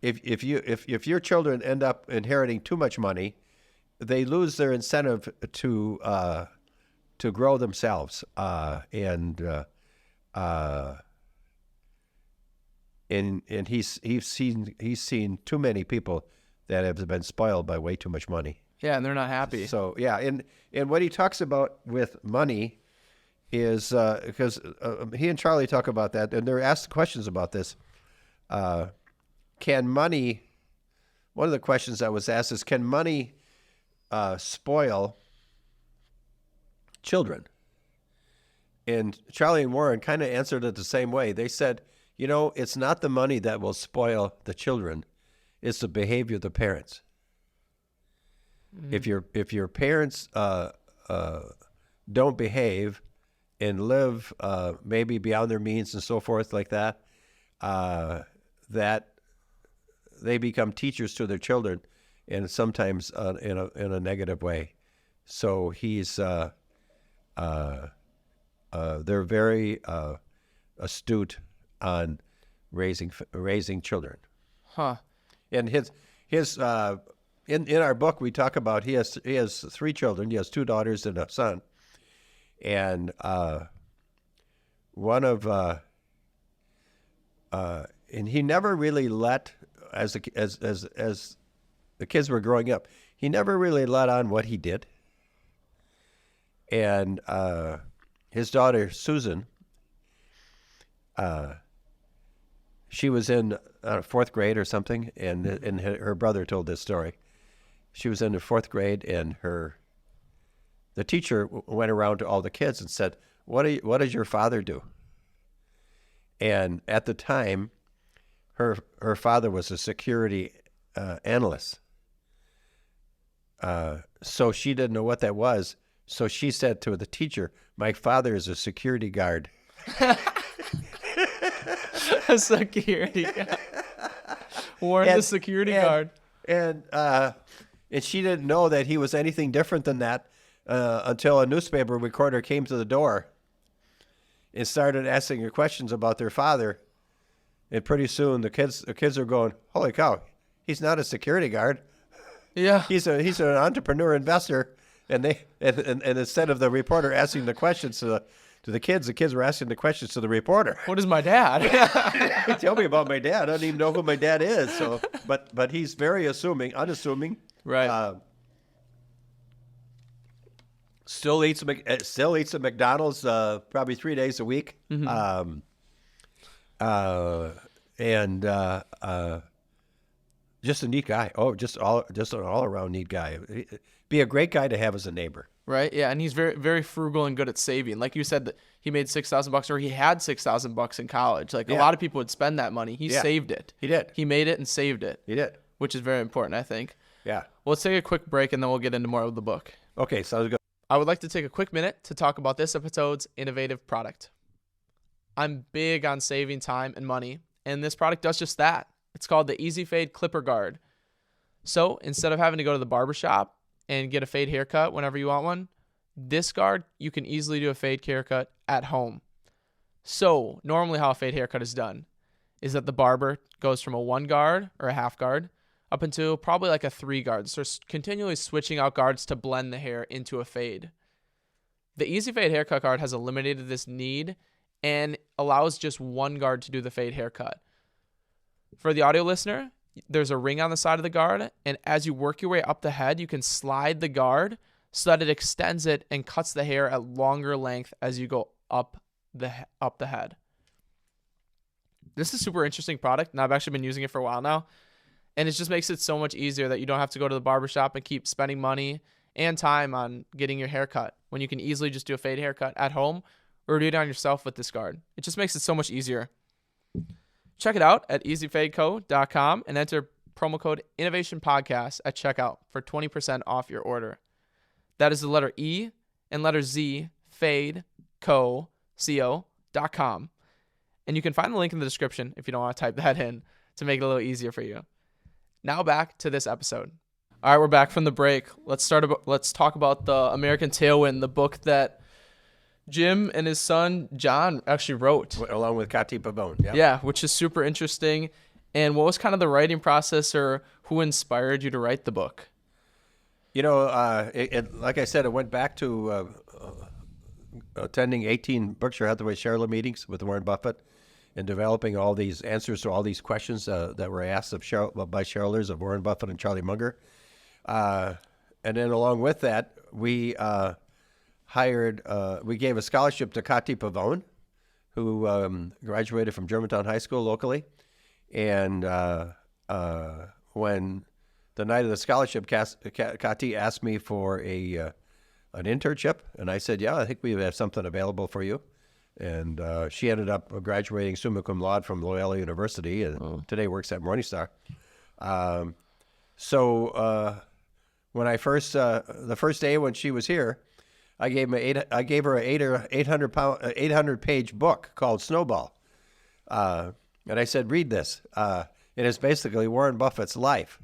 [SPEAKER 1] if your children end up inheriting too much money, they lose their incentive to grow themselves. And he's seen too many people that have been spoiled by way too much money.
[SPEAKER 2] Yeah, and they're not happy.
[SPEAKER 1] So yeah, and what he talks about with money is because he and Charlie talk about that, and they're asked questions about this. Can money? One of the questions that was asked is, can money spoil children? And Charlie and Warren kind of answered it the same way. They said, it's not the money that will spoil the children; it's the behavior of the parents. Mm-hmm. If your parents don't behave and live maybe beyond their means and so forth like that, that they become teachers to their children, and sometimes in a negative way. So they're very astute on raising children.
[SPEAKER 2] Huh.
[SPEAKER 1] And his in our book we talk about he has 3 children. He has 2 daughters and a son. And one of and he never really let, as the kids were growing up, he never really let on what he did. And his daughter Susan, she was in fourth grade or something, and her brother told this story. She was in the fourth grade, and the teacher went around to all the kids and said, what does your father do? And at the time, her father was a security analyst. So she didn't know what that was. So she said to the teacher, my father is a security guard.
[SPEAKER 2] A security guard. Warren the security guard.
[SPEAKER 1] And she didn't know that he was anything different than that until a newspaper reporter came to the door and started asking her questions about their father. And pretty soon the kids are going, holy cow, he's not a security guard.
[SPEAKER 2] Yeah.
[SPEAKER 1] He's an entrepreneur investor. And instead of the reporter asking the questions to the kids were asking the questions to the reporter.
[SPEAKER 2] What is my dad?
[SPEAKER 1] Tell me about my dad. I don't even know who my dad is. So, but he's very unassuming.
[SPEAKER 2] Right.
[SPEAKER 1] Still eats at McDonald's probably 3 days a week.
[SPEAKER 2] Mm-hmm.
[SPEAKER 1] Just a neat guy. Oh, just an all around neat guy. Be a great guy to have as a neighbor.
[SPEAKER 2] Right. Yeah, and he's very, very frugal and good at saving. Like you said, that he made $6,000, or he had $6,000 in college. Like a lot of people would spend that money. He saved it.
[SPEAKER 1] He did.
[SPEAKER 2] He made it and saved it.
[SPEAKER 1] He did.
[SPEAKER 2] Which is very important, I think.
[SPEAKER 1] Yeah.
[SPEAKER 2] Well, let's take a quick break, and then we'll get into more of the book.
[SPEAKER 1] Okay, sounds good.
[SPEAKER 2] I would like to take a quick minute to talk about this episode's innovative product. I'm big on saving time and money, and this product does just that. It's called the Easy Fade Clipper Guard. So instead of having to go to the barbershop and get a fade haircut whenever you want one, this guard, you can easily do a fade haircut at home. So normally how a fade haircut is done is that the barber goes from a 1 guard or a half guard up into probably like a 3 guard. So continually switching out guards to blend the hair into a fade. The Easy Fade Haircut Guard has eliminated this need and allows just 1 guard to do the fade haircut. For the audio listener, there's a ring on the side of the guard, and as you work your way up the head, you can slide the guard so that it extends it and cuts the hair at longer length as you go up the head. This is a super interesting product, and I've actually been using it for a while now, and it just makes it so much easier that you don't have to go to the barbershop and keep spending money and time on getting your hair cut when you can easily just do a fade haircut at home or do it on yourself with this guard. It just makes it so much easier. Check it out at easyfadeco.com and enter promo code InnovationPodcast at checkout for 20% off your order. That is the letter E and letter Z, fadeco.com. And you can find the link in the description if you don't want to type that in to make it a little easier for you. Now back to this episode. All right, we're back from the break. Let's talk about the American Tailwind, the book that Jim and his son John actually wrote,
[SPEAKER 1] along with Kati Pavone. Yep.
[SPEAKER 2] Yeah, which is super interesting. And what was kind of the writing process, or who inspired you to write the book?
[SPEAKER 1] You know, like I said, it went back to attending 18 Berkshire Hathaway shareholder meetings with Warren Buffett and developing all these answers to all these questions that were asked by shareholders of Warren Buffett and Charlie Munger. And then along with that, we gave a scholarship to Kati Pavone, who graduated from Germantown High School locally. And when the night of the scholarship, Kati asked me for an internship, and I said, yeah, I think we have something available for you. And she ended up graduating summa cum laude from Loyola University, and today works at Morningstar. So when I the first day when she was here, I gave her an 800-page book called Snowball, and I said, read this. It is basically Warren Buffett's life,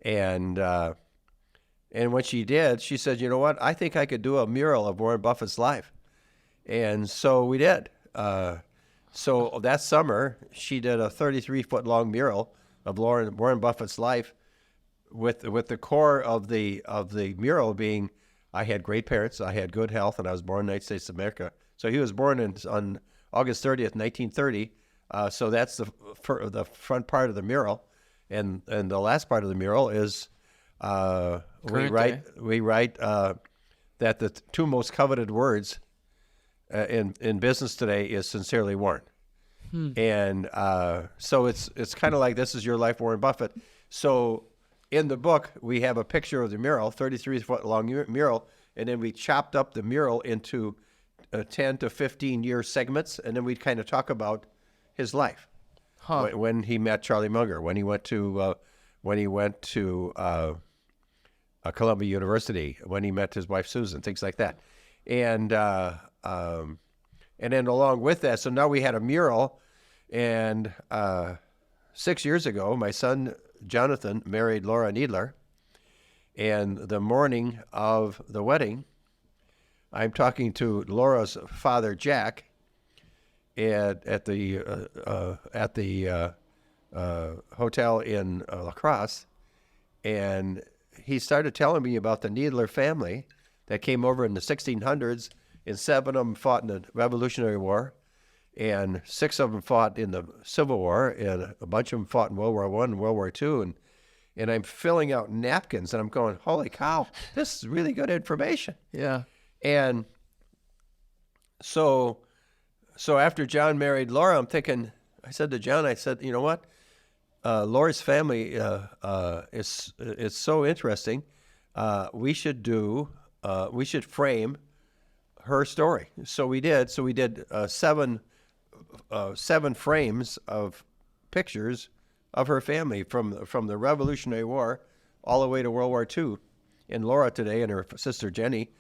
[SPEAKER 1] and when she did, she said, you know what? I think I could do a mural of Warren Buffett's life, and so we did. So that summer, she did a 33-foot long mural of Warren Buffett's life, with the core of the mural being I had great parents. I had good health, and I was born in the United States of America. So he was born on August 30th, 1930. So that's the front part of the mural, and the last part of the mural is we write that the two most coveted words in business today is sincerely Warren. And so it's kind of like This Is Your Life, Warren Buffett. So in the book, we have a picture of the mural, 33-foot long mural, and then we chopped up the mural into 10 to 15 year segments, and then we kind of talk about his life. When he met Charlie Munger, when he went to Columbia University, when he met his wife Susan, things like that, and then along with that, so now we had a mural, and 6 years ago, my son Jonathan married Laura Needler, and the morning of the wedding, I'm talking to Laura's father, Jack, at the hotel in La Crosse, and he started telling me about the Needler family that came over in the 1600s, and 7 of them fought in the Revolutionary War, and 6 of them fought in the Civil War, and a bunch of them fought in World War I and World War II, and I'm filling out napkins, and I'm going, holy cow, this is really good information.
[SPEAKER 2] Yeah.
[SPEAKER 1] And so after John married Laura, I'm thinking, I said to John, you know what? Laura's family is so interesting. We should frame her story. So we did. So we did 7 frames of pictures of her family from the Revolutionary War all the way to World War II. And Laura today and her sister Jenny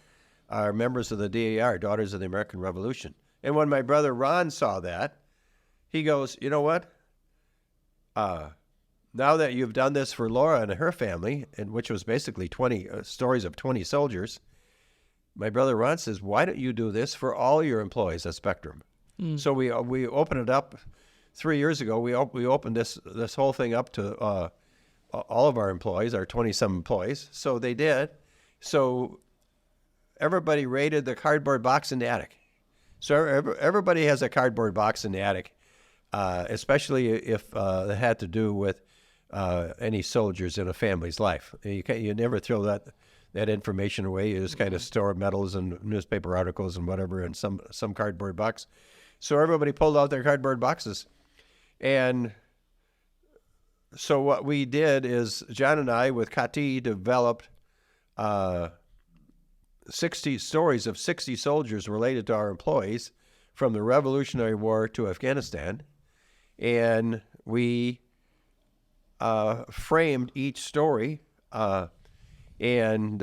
[SPEAKER 1] are members of the DAR, Daughters of the American Revolution. And when my brother Ron saw that, he goes, you know what? Now that you've done this for Laura and her family, and which was basically 20 stories of 20 soldiers, my brother Ron says, why don't you do this for all your employees at Spectrum? So we opened it up 3 years ago. We opened this whole thing up to all of our employees, our 20-some employees. So they did. So everybody raided the cardboard box in the attic. So everybody has a cardboard box in the attic, especially if it had to do with any soldiers in a family's life. You never throw that information away. You just kind of store medals and newspaper articles and whatever in some cardboard box. So everybody pulled out their cardboard boxes. And so what we did is John and I, with Kati, developed 60 stories of 60 soldiers related to our employees from the Revolutionary War to Afghanistan. And we framed each story. And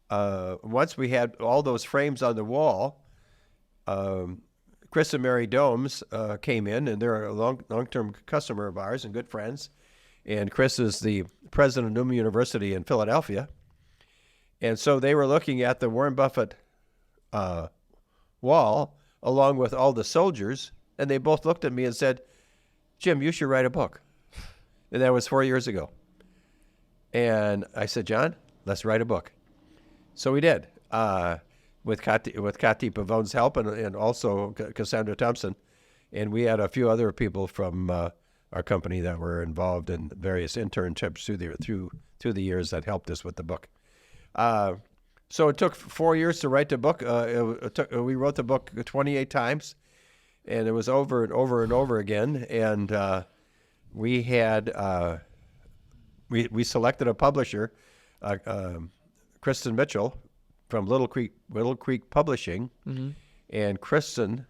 [SPEAKER 1] once we had all those frames on the wall, Chris and Mary Domes came in, and they're a long-term customer of ours and good friends. And Chris is the president of Newman University in Philadelphia. And so they were looking at the Warren Buffett wall along with all the soldiers, and they both looked at me and said, Jim, you should write a book. And that was 4 years ago. And I said, John, let's write a book. So we did, with Kati Pavone's help and also Cassandra Thompson. And we had a few other people from our company that were involved in various internships through the years that helped us with the book. So it took 4 years to write the book. We wrote the book 28 times, and it was over and over and over again. And we had we selected a publisher, Kristen Mitchell from Little Creek Publishing. Mm-hmm. And Kristen,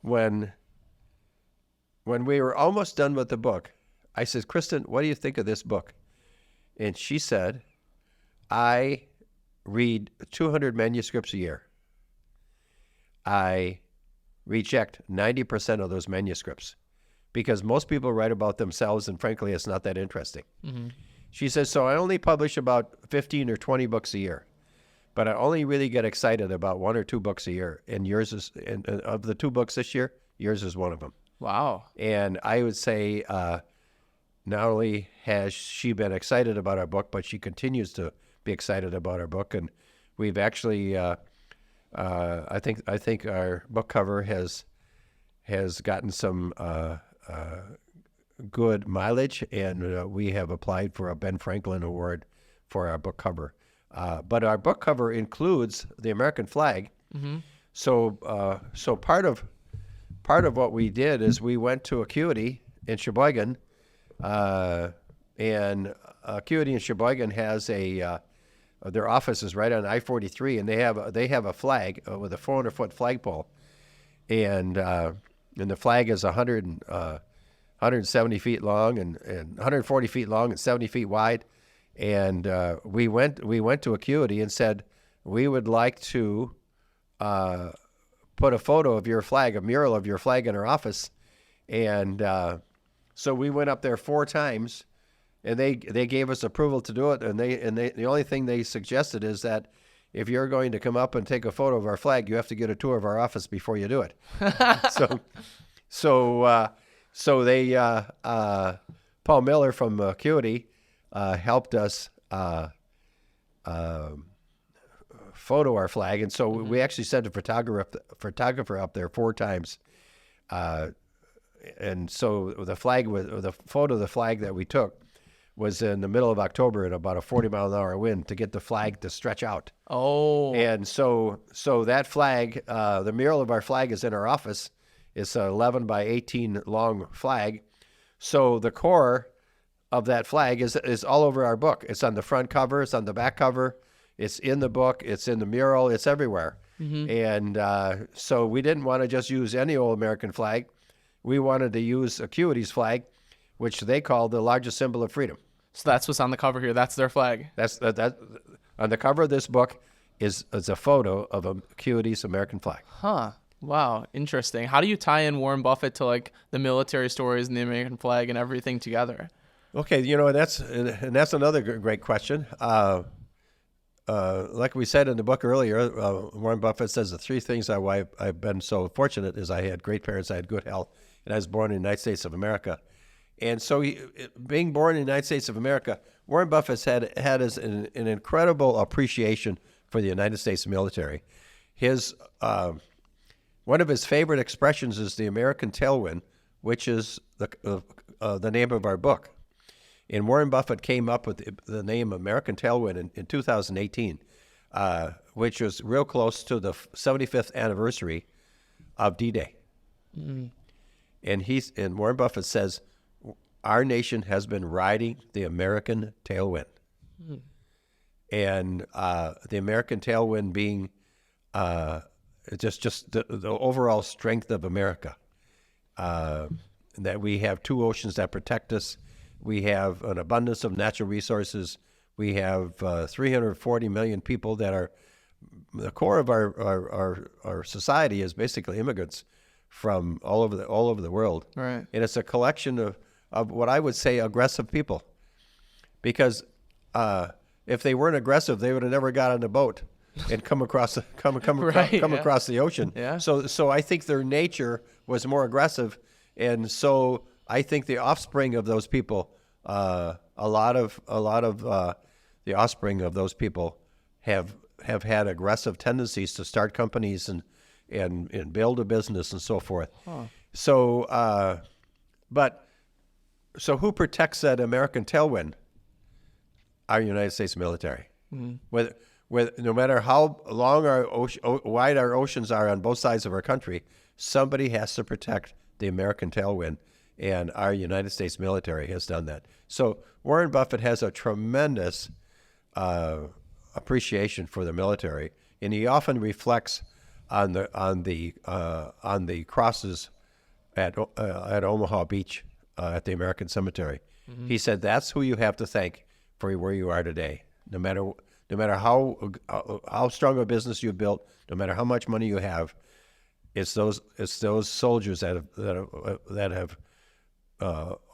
[SPEAKER 1] when we were almost done with the book, I said, Kristen, what do you think of this book? And she said, I read 200 manuscripts a year. I reject 90% of those manuscripts because most people write about themselves, and frankly, it's not that interesting. Mm-hmm. She says, so I only publish about 15 or 20 books a year, but I only really get excited about 1 or 2 books a year. And yours is, and of the 2 books this year, yours is one of them.
[SPEAKER 2] Wow.
[SPEAKER 1] And I would say not only has she been excited about our book, but she continues to be excited about our book. And we've actually, I think our book cover has gotten some good mileage, and we have applied for a Ben Franklin Award for our book cover. But our book cover includes the American flag.
[SPEAKER 2] Mm-hmm.
[SPEAKER 1] So part of what we did is we went to Acuity in Sheboygan, and Acuity in Sheboygan has their office is right on I-43, and they have a flag with a 400-foot flagpole, and the flag is 170 feet long and 140 feet long and 70 feet wide. And we went to Acuity and said, we would like to put a photo of your flag, a mural of your flag in our office. And so we went up there 4 times, and they gave us approval to do it. And the only thing they suggested is that if you're going to come up and take a photo of our flag, you have to get a tour of our office before you do it. So they Paul Miller from Acuity helped us photo our flag, and so we actually sent a photographer up there 4 times, and so the photo of the flag that we took was in the middle of October at about a 40-mile-an-hour wind to get the flag to stretch out.
[SPEAKER 2] Oh.
[SPEAKER 1] And so that flag, the mural of our flag is in our office. It's an 11 by 18 long flag. So the core of that flag is all over our book. It's on the front cover. It's on the back cover. It's in the book. It's in the mural. It's everywhere.
[SPEAKER 2] Mm-hmm.
[SPEAKER 1] And so we didn't want to just use any old American flag. We wanted to use Acuity's flag, which they call the largest symbol of freedom.
[SPEAKER 2] So that's what's on the cover here. That's their flag.
[SPEAKER 1] That's on the cover of this book is a photo of Acuity's American flag.
[SPEAKER 2] Huh. Wow. Interesting. How do you tie in Warren Buffett to like the military stories and the American flag and everything together?
[SPEAKER 1] Okay, that's another great question. Like we said in the book earlier, Warren Buffett says the 3 things why I've been so fortunate is I had great parents, I had good health, and I was born in the United States of America. And so being born in the United States of America, Warren Buffett had an incredible appreciation for the United States military. One of his favorite expressions is the American Tailwind, which is the name of our book. And Warren Buffett came up with the name American Tailwind in 2018, which was real close to the 75th anniversary of D-Day. Mm-hmm. And Warren Buffett says, our nation has been riding the American tailwind. Mm-hmm. And the American tailwind being just the overall strength of America, that we have 2 oceans that protect us. We have an abundance of natural resources. We have 340 million people that are the core of our society is basically immigrants from all over the world.
[SPEAKER 2] Right.
[SPEAKER 1] And it's a collection of what I would say aggressive people, because if they weren't aggressive, they would have never got on a boat and come across across the ocean.
[SPEAKER 2] Yeah.
[SPEAKER 1] So I think their nature was more aggressive, and so I think the offspring of those people, a lot of the offspring of those people have had aggressive tendencies to start companies and build a business and so forth. Huh. So who protects that American tailwind? Our United States military. Mm-hmm. No matter how long wide our oceans are on both sides of our country, somebody has to protect the American tailwind, and our United States military has done that. So Warren Buffett has a tremendous appreciation for the military, and he often reflects on the crosses at Omaha Beach at the American Cemetery. Mm-hmm. He said, "That's who you have to thank for where you are today. No matter how strong a business you've built, no matter how much money you have, it's those soldiers that have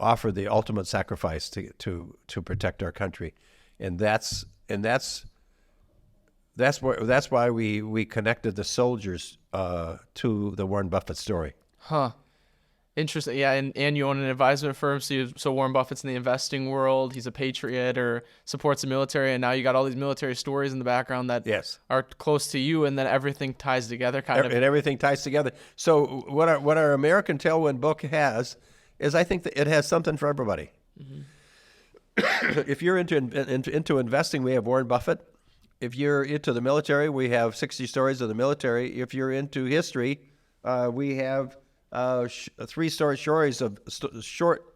[SPEAKER 1] offered the ultimate sacrifice to protect our country, and that's why we connected the soldiers to the Warren Buffett story."
[SPEAKER 2] Huh. Interesting. Yeah, and you own an advisement firm, so Warren Buffett's in the investing world. He's a patriot or supports the military, and now you got all these military stories in the background that
[SPEAKER 1] Yes.
[SPEAKER 2] are close to you, and then everything ties together, kind of.
[SPEAKER 1] And everything ties together. So what our American Tailwind book has is, I think that it has something for everybody. If you're into investing, we have Warren Buffett. If you're into the military, we have 60 stories of the military. If you're into history, we have short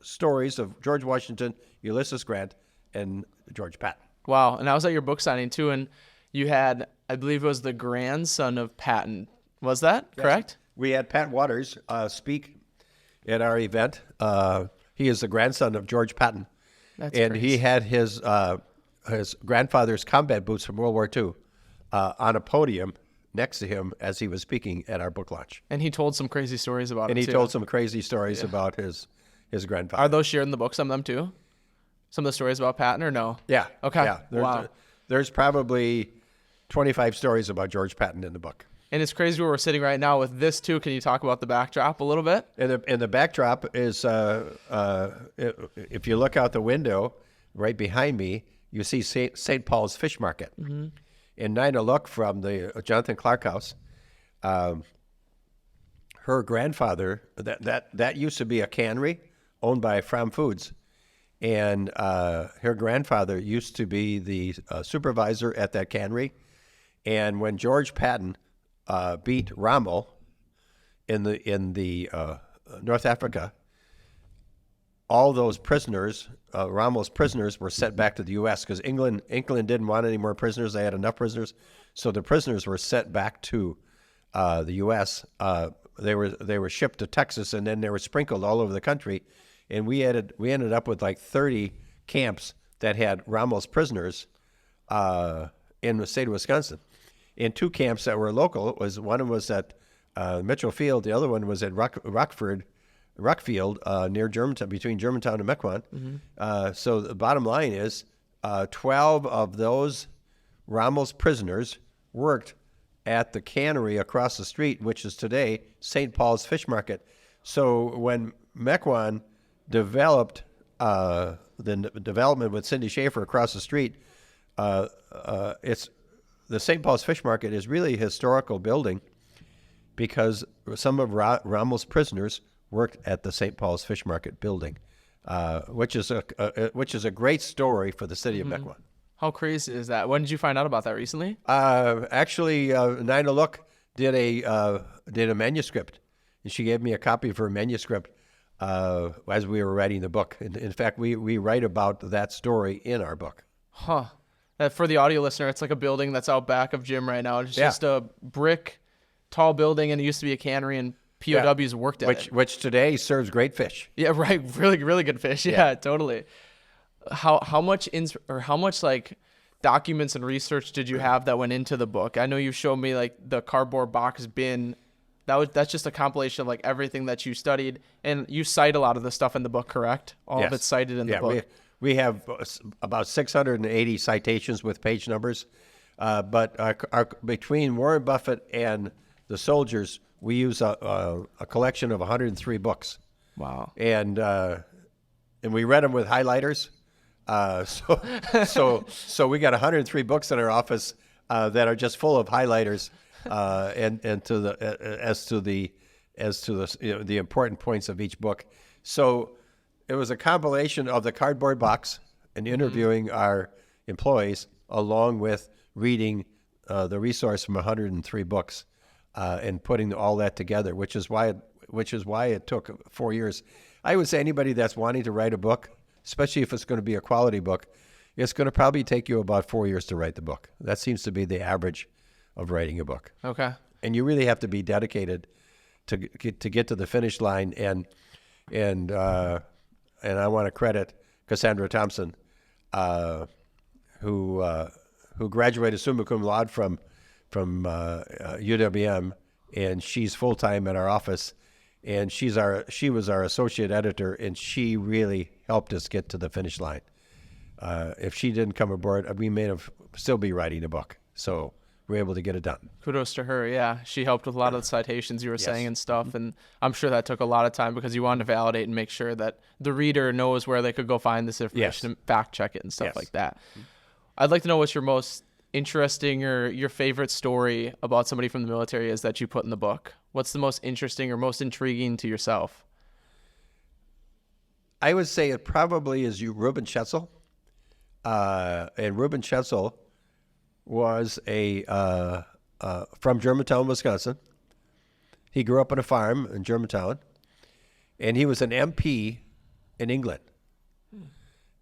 [SPEAKER 1] stories of George Washington, Ulysses Grant, and George Patton.
[SPEAKER 2] Wow. And I was at your book signing too, and you had, I believe it was the grandson of Patton. Was that correct?
[SPEAKER 1] We had Pat Waters speak at our event. He is the grandson of George Patton.
[SPEAKER 2] That's
[SPEAKER 1] and
[SPEAKER 2] crazy.
[SPEAKER 1] he had his grandfather's combat boots from World War II on a podium next to him as he was speaking at our book launch.
[SPEAKER 2] And he told some crazy stories about
[SPEAKER 1] And
[SPEAKER 2] it
[SPEAKER 1] he
[SPEAKER 2] too.
[SPEAKER 1] told some crazy stories about his grandfather.
[SPEAKER 2] Are those shared in the book, some of them too? Some of the stories about Patton or no?
[SPEAKER 1] Yeah.
[SPEAKER 2] Okay.
[SPEAKER 1] Yeah.
[SPEAKER 2] Wow.
[SPEAKER 1] There's probably 25 stories about George Patton in the book.
[SPEAKER 2] And it's crazy where we're sitting right now with this too. Can you talk about the backdrop a little bit?
[SPEAKER 1] And the backdrop is, if you look out the window right behind me, you see St. Paul's Fish Market. Mm-hmm. And Nina Luck from the Jonathan Clark House, her grandfather, that used to be a cannery owned by Fram Foods. And her grandfather used to be the supervisor at that cannery. And when George Patton beat Rommel in the North Africa, all those prisoners, Rommel's prisoners, were sent back to the U.S. because England didn't want any more prisoners. They had enough prisoners, so the prisoners were sent back to the U.S. They were shipped to Texas, and then they were sprinkled all over the country. And we ended up with like 30 camps that had Rommel's prisoners in the state of Wisconsin. And 2 camps that were local one was at Mitchell Field, the other one was at Rockfield near Germantown, between Germantown and Mequon. Mm-hmm. So the bottom line is 12 of those Rommel's prisoners worked at the cannery across the street, which is today St. Paul's Fish Market. So when Mequon developed the development with Cindy Schaefer across the street, it's the St. Paul's Fish Market is really a historical building because some of Rommel's prisoners worked at the St. Paul's Fish Market building, which is a great story for the city of Mequon.
[SPEAKER 2] How crazy is that? When did you find out about that recently?
[SPEAKER 1] Actually, Nina Look did a manuscript, and she gave me a copy of her manuscript as we were writing the book. In fact, we write about that story in our book.
[SPEAKER 2] Huh. For the audio listener, it's like a building that's out back of Jim right now. It's just a brick, tall building, and it used to be a cannery, and POWs worked at it.
[SPEAKER 1] Which today serves great fish.
[SPEAKER 2] Yeah, right. Really, really good fish. Yeah, totally. How much like documents and research did you have that went into the book? I know you showed me like the cardboard box bin. That's just a compilation of like everything that you studied, and you cite a lot of the stuff in the book, correct? All of it's cited in the book.
[SPEAKER 1] We have about 680 citations with page numbers, but between Warren Buffett and the soldiers, we use a collection of 103 books.
[SPEAKER 2] Wow!
[SPEAKER 1] And we read them with highlighters. So we got 103 books in our office that are just full of highlighters, and as to the the important points of each book. So it was a compilation of the cardboard box and interviewing our employees, along with reading the resource from 103 books, and putting all that together, which is why it took 4 years. I would say anybody that's wanting to write a book, especially if it's going to be a quality book, it's going to probably take you about 4 years to write the book. That seems to be the average of writing a book.
[SPEAKER 2] Okay.
[SPEAKER 1] And you really have to be dedicated to get to the finish line. And I want to credit Cassandra Thompson, who graduated summa cum laude from UWM, and she's full time in our office, and she was our associate editor, and she really helped us get to the finish line. If she didn't come aboard, we may have still be writing a book. So were able to get it done.
[SPEAKER 2] Kudos to her. Yeah. She helped with a lot of the citations you were saying and stuff. And I'm sure that took a lot of time because you wanted to validate and make sure that the reader knows where they could go find this information and fact check it and stuff like that. I'd like to know what's your most interesting or your favorite story about somebody from the military is that you put in the book. What's the most interesting or most intriguing to yourself?
[SPEAKER 1] I would say it probably is Reuben Schetzel. And Reuben Schetzel was from Germantown, Wisconsin. He grew up on a farm in Germantown, and he was an MP in England.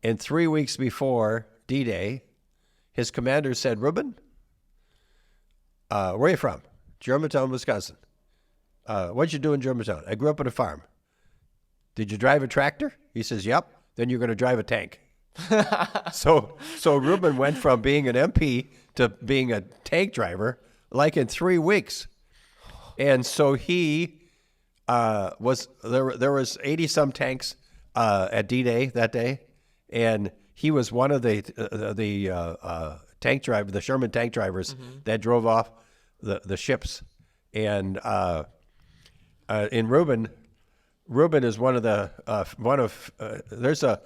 [SPEAKER 1] And 3 weeks before D-Day, his commander said, "Reuben, where are you from?" "Germantown, Wisconsin." "What'd you do in Germantown?" "I grew up on a farm." "Did you drive a tractor?" He says, "Yep." "Then you're going to drive a tank." So Reuben went from being an MP to being a tank driver like in 3 weeks. And so he was there was 80 some tanks at D-Day that day, and he was one of the tank driver, the Sherman tank drivers that drove off the ships. And in Reuben is one of there's a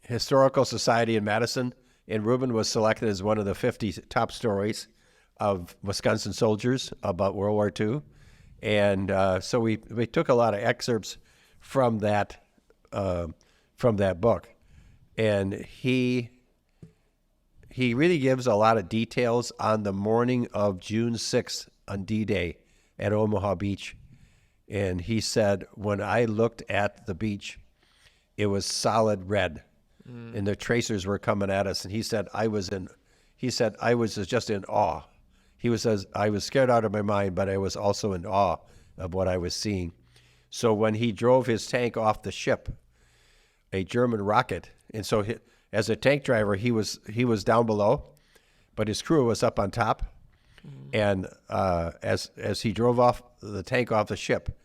[SPEAKER 1] historical society in Madison, and Reuben was selected as one of the 50 top stories of Wisconsin soldiers about World War II. And so we took a lot of excerpts from that book. And he really gives a lot of details on the morning of June 6th on D-Day at Omaha Beach. And he said, when I looked at the beach, it was solid red, and the tracers were coming at us. And he said, I was just in awe. I was scared out of my mind, but I was also in awe of what I was seeing. So when he drove his tank off the ship, a German rocket, and so as a tank driver, he was down below, but his crew was up on top. And as he drove off the tank off the ship,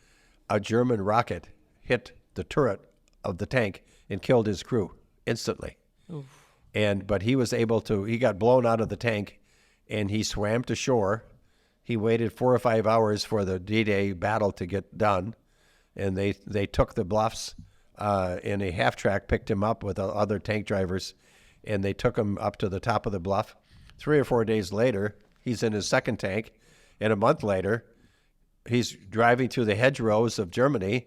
[SPEAKER 1] a German rocket hit the turret of the tank and killed his crew instantly. Oof. But he was able to. He got blown out of the tank, and he swam to shore. He waited 4 or 5 hours for the D-Day battle to get done, and they took the bluffs in a half track, picked him up with other tank drivers, and they took him up to the top of the bluff. 3 or 4 days later, he's in his second tank, and a month later, he's driving through the hedgerows of Germany,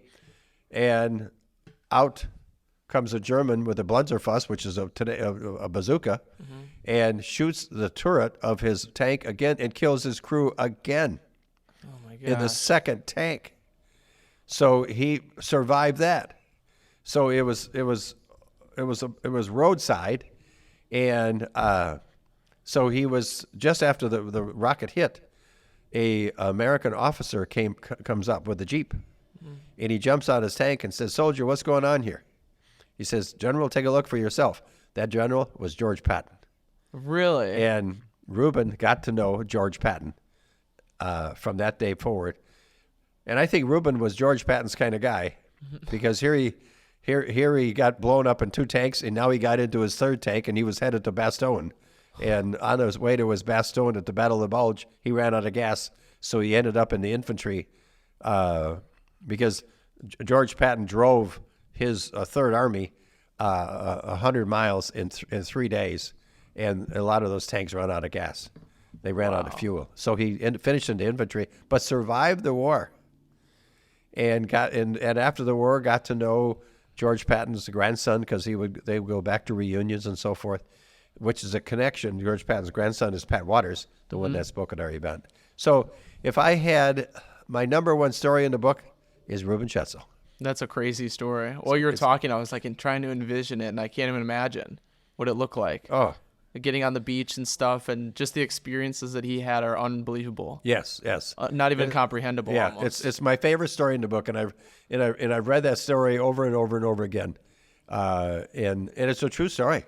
[SPEAKER 1] and out comes a German with a Blunderfuss, which is a bazooka, and shoots the turret of his tank again and kills his crew again.
[SPEAKER 2] Oh my God.
[SPEAKER 1] In the second tank. So he survived that. So it was roadside, and so he was just after the rocket hit. A American officer comes up with a Jeep, and he jumps out his tank and says, "Soldier, what's going on here?" He says, "General, take a look for yourself." That general was George Patton.
[SPEAKER 2] Really?
[SPEAKER 1] And Reuben got to know George Patton from that day forward. And I think Reuben was George Patton's kind of guy, because here he got blown up in 2 tanks, and now he got into his 3rd tank, and he was headed to Bastogne. And on his way to his Bastogne at the Battle of the Bulge, he ran out of gas, so he ended up in the infantry because George Patton drove his 3rd Army 100 miles in 3 days, and a lot of those tanks ran out of gas. They ran out of fuel. So he finished in the infantry, but survived the war. And after the war, got to know George Patton's grandson, because they would go back to reunions and so forth, which is a connection. George Patton's grandson is Pat Waters, the one that spoke at our event. So if I had my number one story in the book is Reuben Schetzel.
[SPEAKER 2] That's a crazy story. While you were talking, I was like trying to envision it, and I can't even imagine what it looked like.
[SPEAKER 1] Oh,
[SPEAKER 2] getting on the beach and stuff, and just the experiences that he had are unbelievable.
[SPEAKER 1] Yes.
[SPEAKER 2] Not even comprehensible.
[SPEAKER 1] Yeah,
[SPEAKER 2] almost.
[SPEAKER 1] it's my favorite story in the book, and I've read that story over and over and over again, and it's a true story.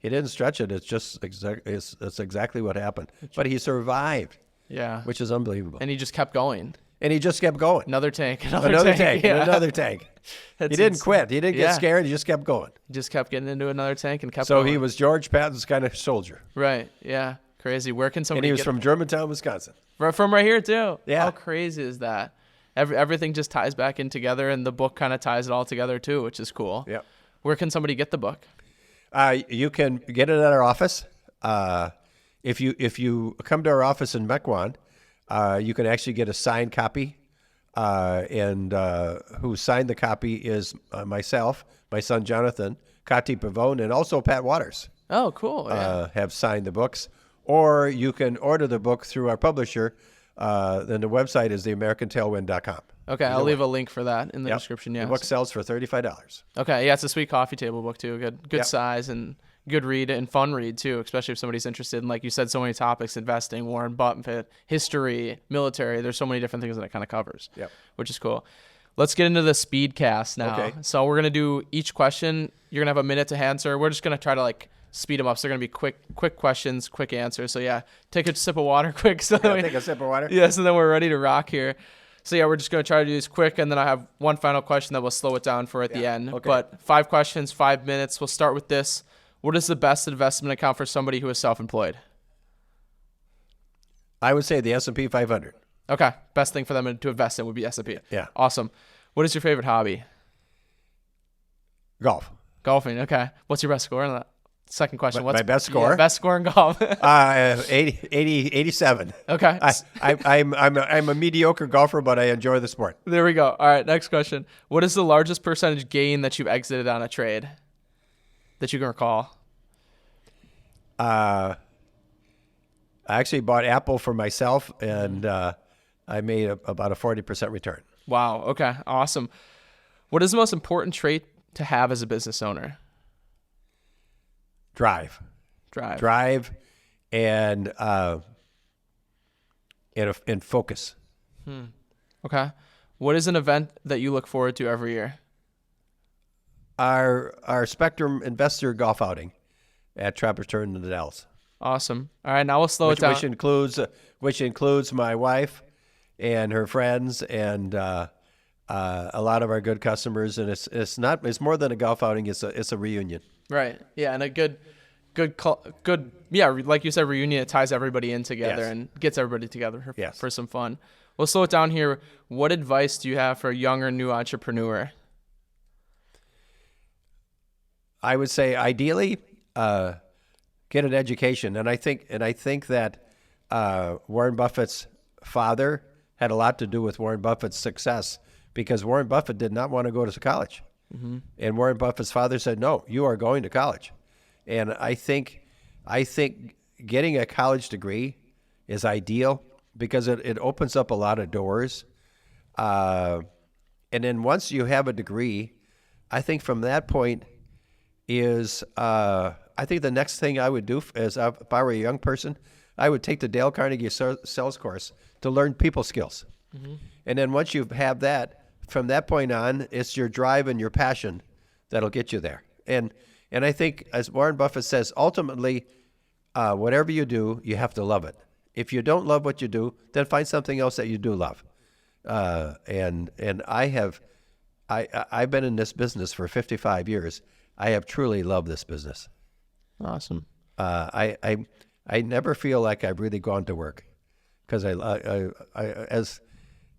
[SPEAKER 1] He didn't stretch it. It's just it's exactly what happened. But he survived.
[SPEAKER 2] Yeah,
[SPEAKER 1] which is unbelievable.
[SPEAKER 2] And he just kept going.
[SPEAKER 1] And he just kept going.
[SPEAKER 2] Another tank,
[SPEAKER 1] another tank,
[SPEAKER 2] yeah.
[SPEAKER 1] another tank. He didn't quit. He didn't get scared. He just kept going.
[SPEAKER 2] He just kept getting into another tank and kept
[SPEAKER 1] So
[SPEAKER 2] going.
[SPEAKER 1] he was George Patton's kind of soldier.
[SPEAKER 2] Right, yeah. Crazy. Where can
[SPEAKER 1] And
[SPEAKER 2] somebody
[SPEAKER 1] he was
[SPEAKER 2] get
[SPEAKER 1] from Germantown, Wisconsin.
[SPEAKER 2] from right here too?
[SPEAKER 1] Yeah.
[SPEAKER 2] How crazy is that? Everything just ties back in together, and the book kind of ties it all together too, which is cool.
[SPEAKER 1] Yep.
[SPEAKER 2] Where can somebody get the book?
[SPEAKER 1] You can get it at our office. If you come to our office in Mequon, you can actually get a signed copy. And who signed the copy is myself, my son Jonathan, Kati Pavone, and also Pat Waters.
[SPEAKER 2] Oh, cool. Yeah.
[SPEAKER 1] Have signed the books. Or you can order the book through our publisher. Then the website is theamericantailwind.com.
[SPEAKER 2] Okay, I'll leave a link for that in the description. Yeah.
[SPEAKER 1] The book sells for $35.
[SPEAKER 2] Okay, yeah, it's a sweet coffee table book too. Good
[SPEAKER 1] Yep.
[SPEAKER 2] size and good read and fun read too, especially if somebody's interested in, like you said, so many topics: investing, Warren Buffett, history, military. There's so many different things that it kind of covers.
[SPEAKER 1] Yep.
[SPEAKER 2] Which is cool. Let's get into the speed cast now.
[SPEAKER 1] Okay.
[SPEAKER 2] So we're gonna do each question. You're gonna have a minute to answer. We're just gonna try to speed them up. So they're gonna be quick questions, quick answers. So yeah, take a sip of water quick. So
[SPEAKER 1] Take a sip of water.
[SPEAKER 2] yeah, so then we're ready to rock here. So yeah, we're just going to try to do this quick, and then I have one final question that we'll slow it down for at the end.
[SPEAKER 1] Okay.
[SPEAKER 2] But 5 questions, 5 minutes. We'll start with this. What is the best investment account for somebody who is self-employed?
[SPEAKER 1] I would say the S&P 500.
[SPEAKER 2] Okay, best thing for them to invest in would be S&P.
[SPEAKER 1] Yeah.
[SPEAKER 2] Awesome. What is your favorite hobby?
[SPEAKER 1] Golf.
[SPEAKER 2] Golfing. Okay. What's your best score in that? Second question. What's
[SPEAKER 1] My best score?
[SPEAKER 2] Yeah, best score in golf.
[SPEAKER 1] 87.
[SPEAKER 2] Okay.
[SPEAKER 1] I'm a mediocre golfer, but I enjoy the sport.
[SPEAKER 2] There we go. All right, next question. What is the largest percentage gain that you've exited on a trade that you can recall?
[SPEAKER 1] I actually bought Apple for myself, and I made about a 40% return.
[SPEAKER 2] Wow. Okay. Awesome. What is the most important trait to have as a business owner?
[SPEAKER 1] Drive, and focus.
[SPEAKER 2] Okay. What is an event that you look forward to every year?
[SPEAKER 1] Our Spectrum Investor Golf Outing at Trappers Turn in the Dells.
[SPEAKER 2] Awesome. All right, now we'll slow it down.
[SPEAKER 1] Which includes my wife and her friends and a lot of our good customers. And it's more than a golf outing. It's a reunion.
[SPEAKER 2] Right. Yeah, and a good. Yeah, like you said, reunion. It ties everybody in together
[SPEAKER 1] Yes.
[SPEAKER 2] and gets everybody together
[SPEAKER 1] Yes.
[SPEAKER 2] for some fun. We'll slow it down here. What advice do you have for a young or new entrepreneur?
[SPEAKER 1] I would say ideally get an education, and I think that Warren Buffett's father had a lot to do with Warren Buffett's success, because Warren Buffett did not want to go to college, and Warren Buffett's father said, "No, you are going to college." And I think getting a college degree is ideal because it opens up a lot of doors, and then once you have a degree, I think from that point is I think the next thing I would do is if I were a young person, I would take the Dale Carnegie sales course to learn people skills. And then once you have that, from that point on, it's your drive and your passion that'll get you there. And I think, as Warren Buffett says, ultimately, whatever you do, you have to love it. If you don't love what you do, then find something else that you do love. And I've been in this business for 55 years. I have truly loved this business.
[SPEAKER 2] Awesome.
[SPEAKER 1] I never feel like I've really gone to work, because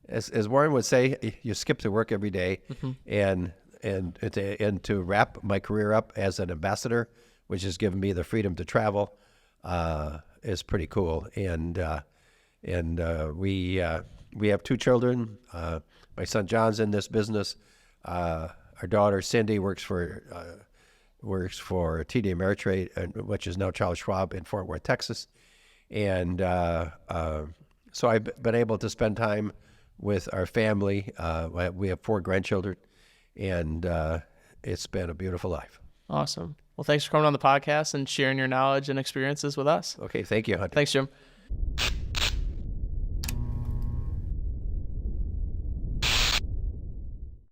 [SPEAKER 1] as Warren would say, you skip to work every day, and to wrap my career up as an ambassador, which has given me the freedom to travel, is pretty cool. And we have 2 children. My son John's in this business. Our daughter Cindy works for TD Ameritrade, which is now Charles Schwab in Fort Worth, Texas. And so I've been able to spend time with our family. We have 4 grandchildren, and it's been a beautiful life.
[SPEAKER 2] Awesome. Well, thanks for coming on the podcast and sharing your knowledge and experiences with us.
[SPEAKER 1] Okay, thank you, Hunter.
[SPEAKER 2] Thanks, Jim.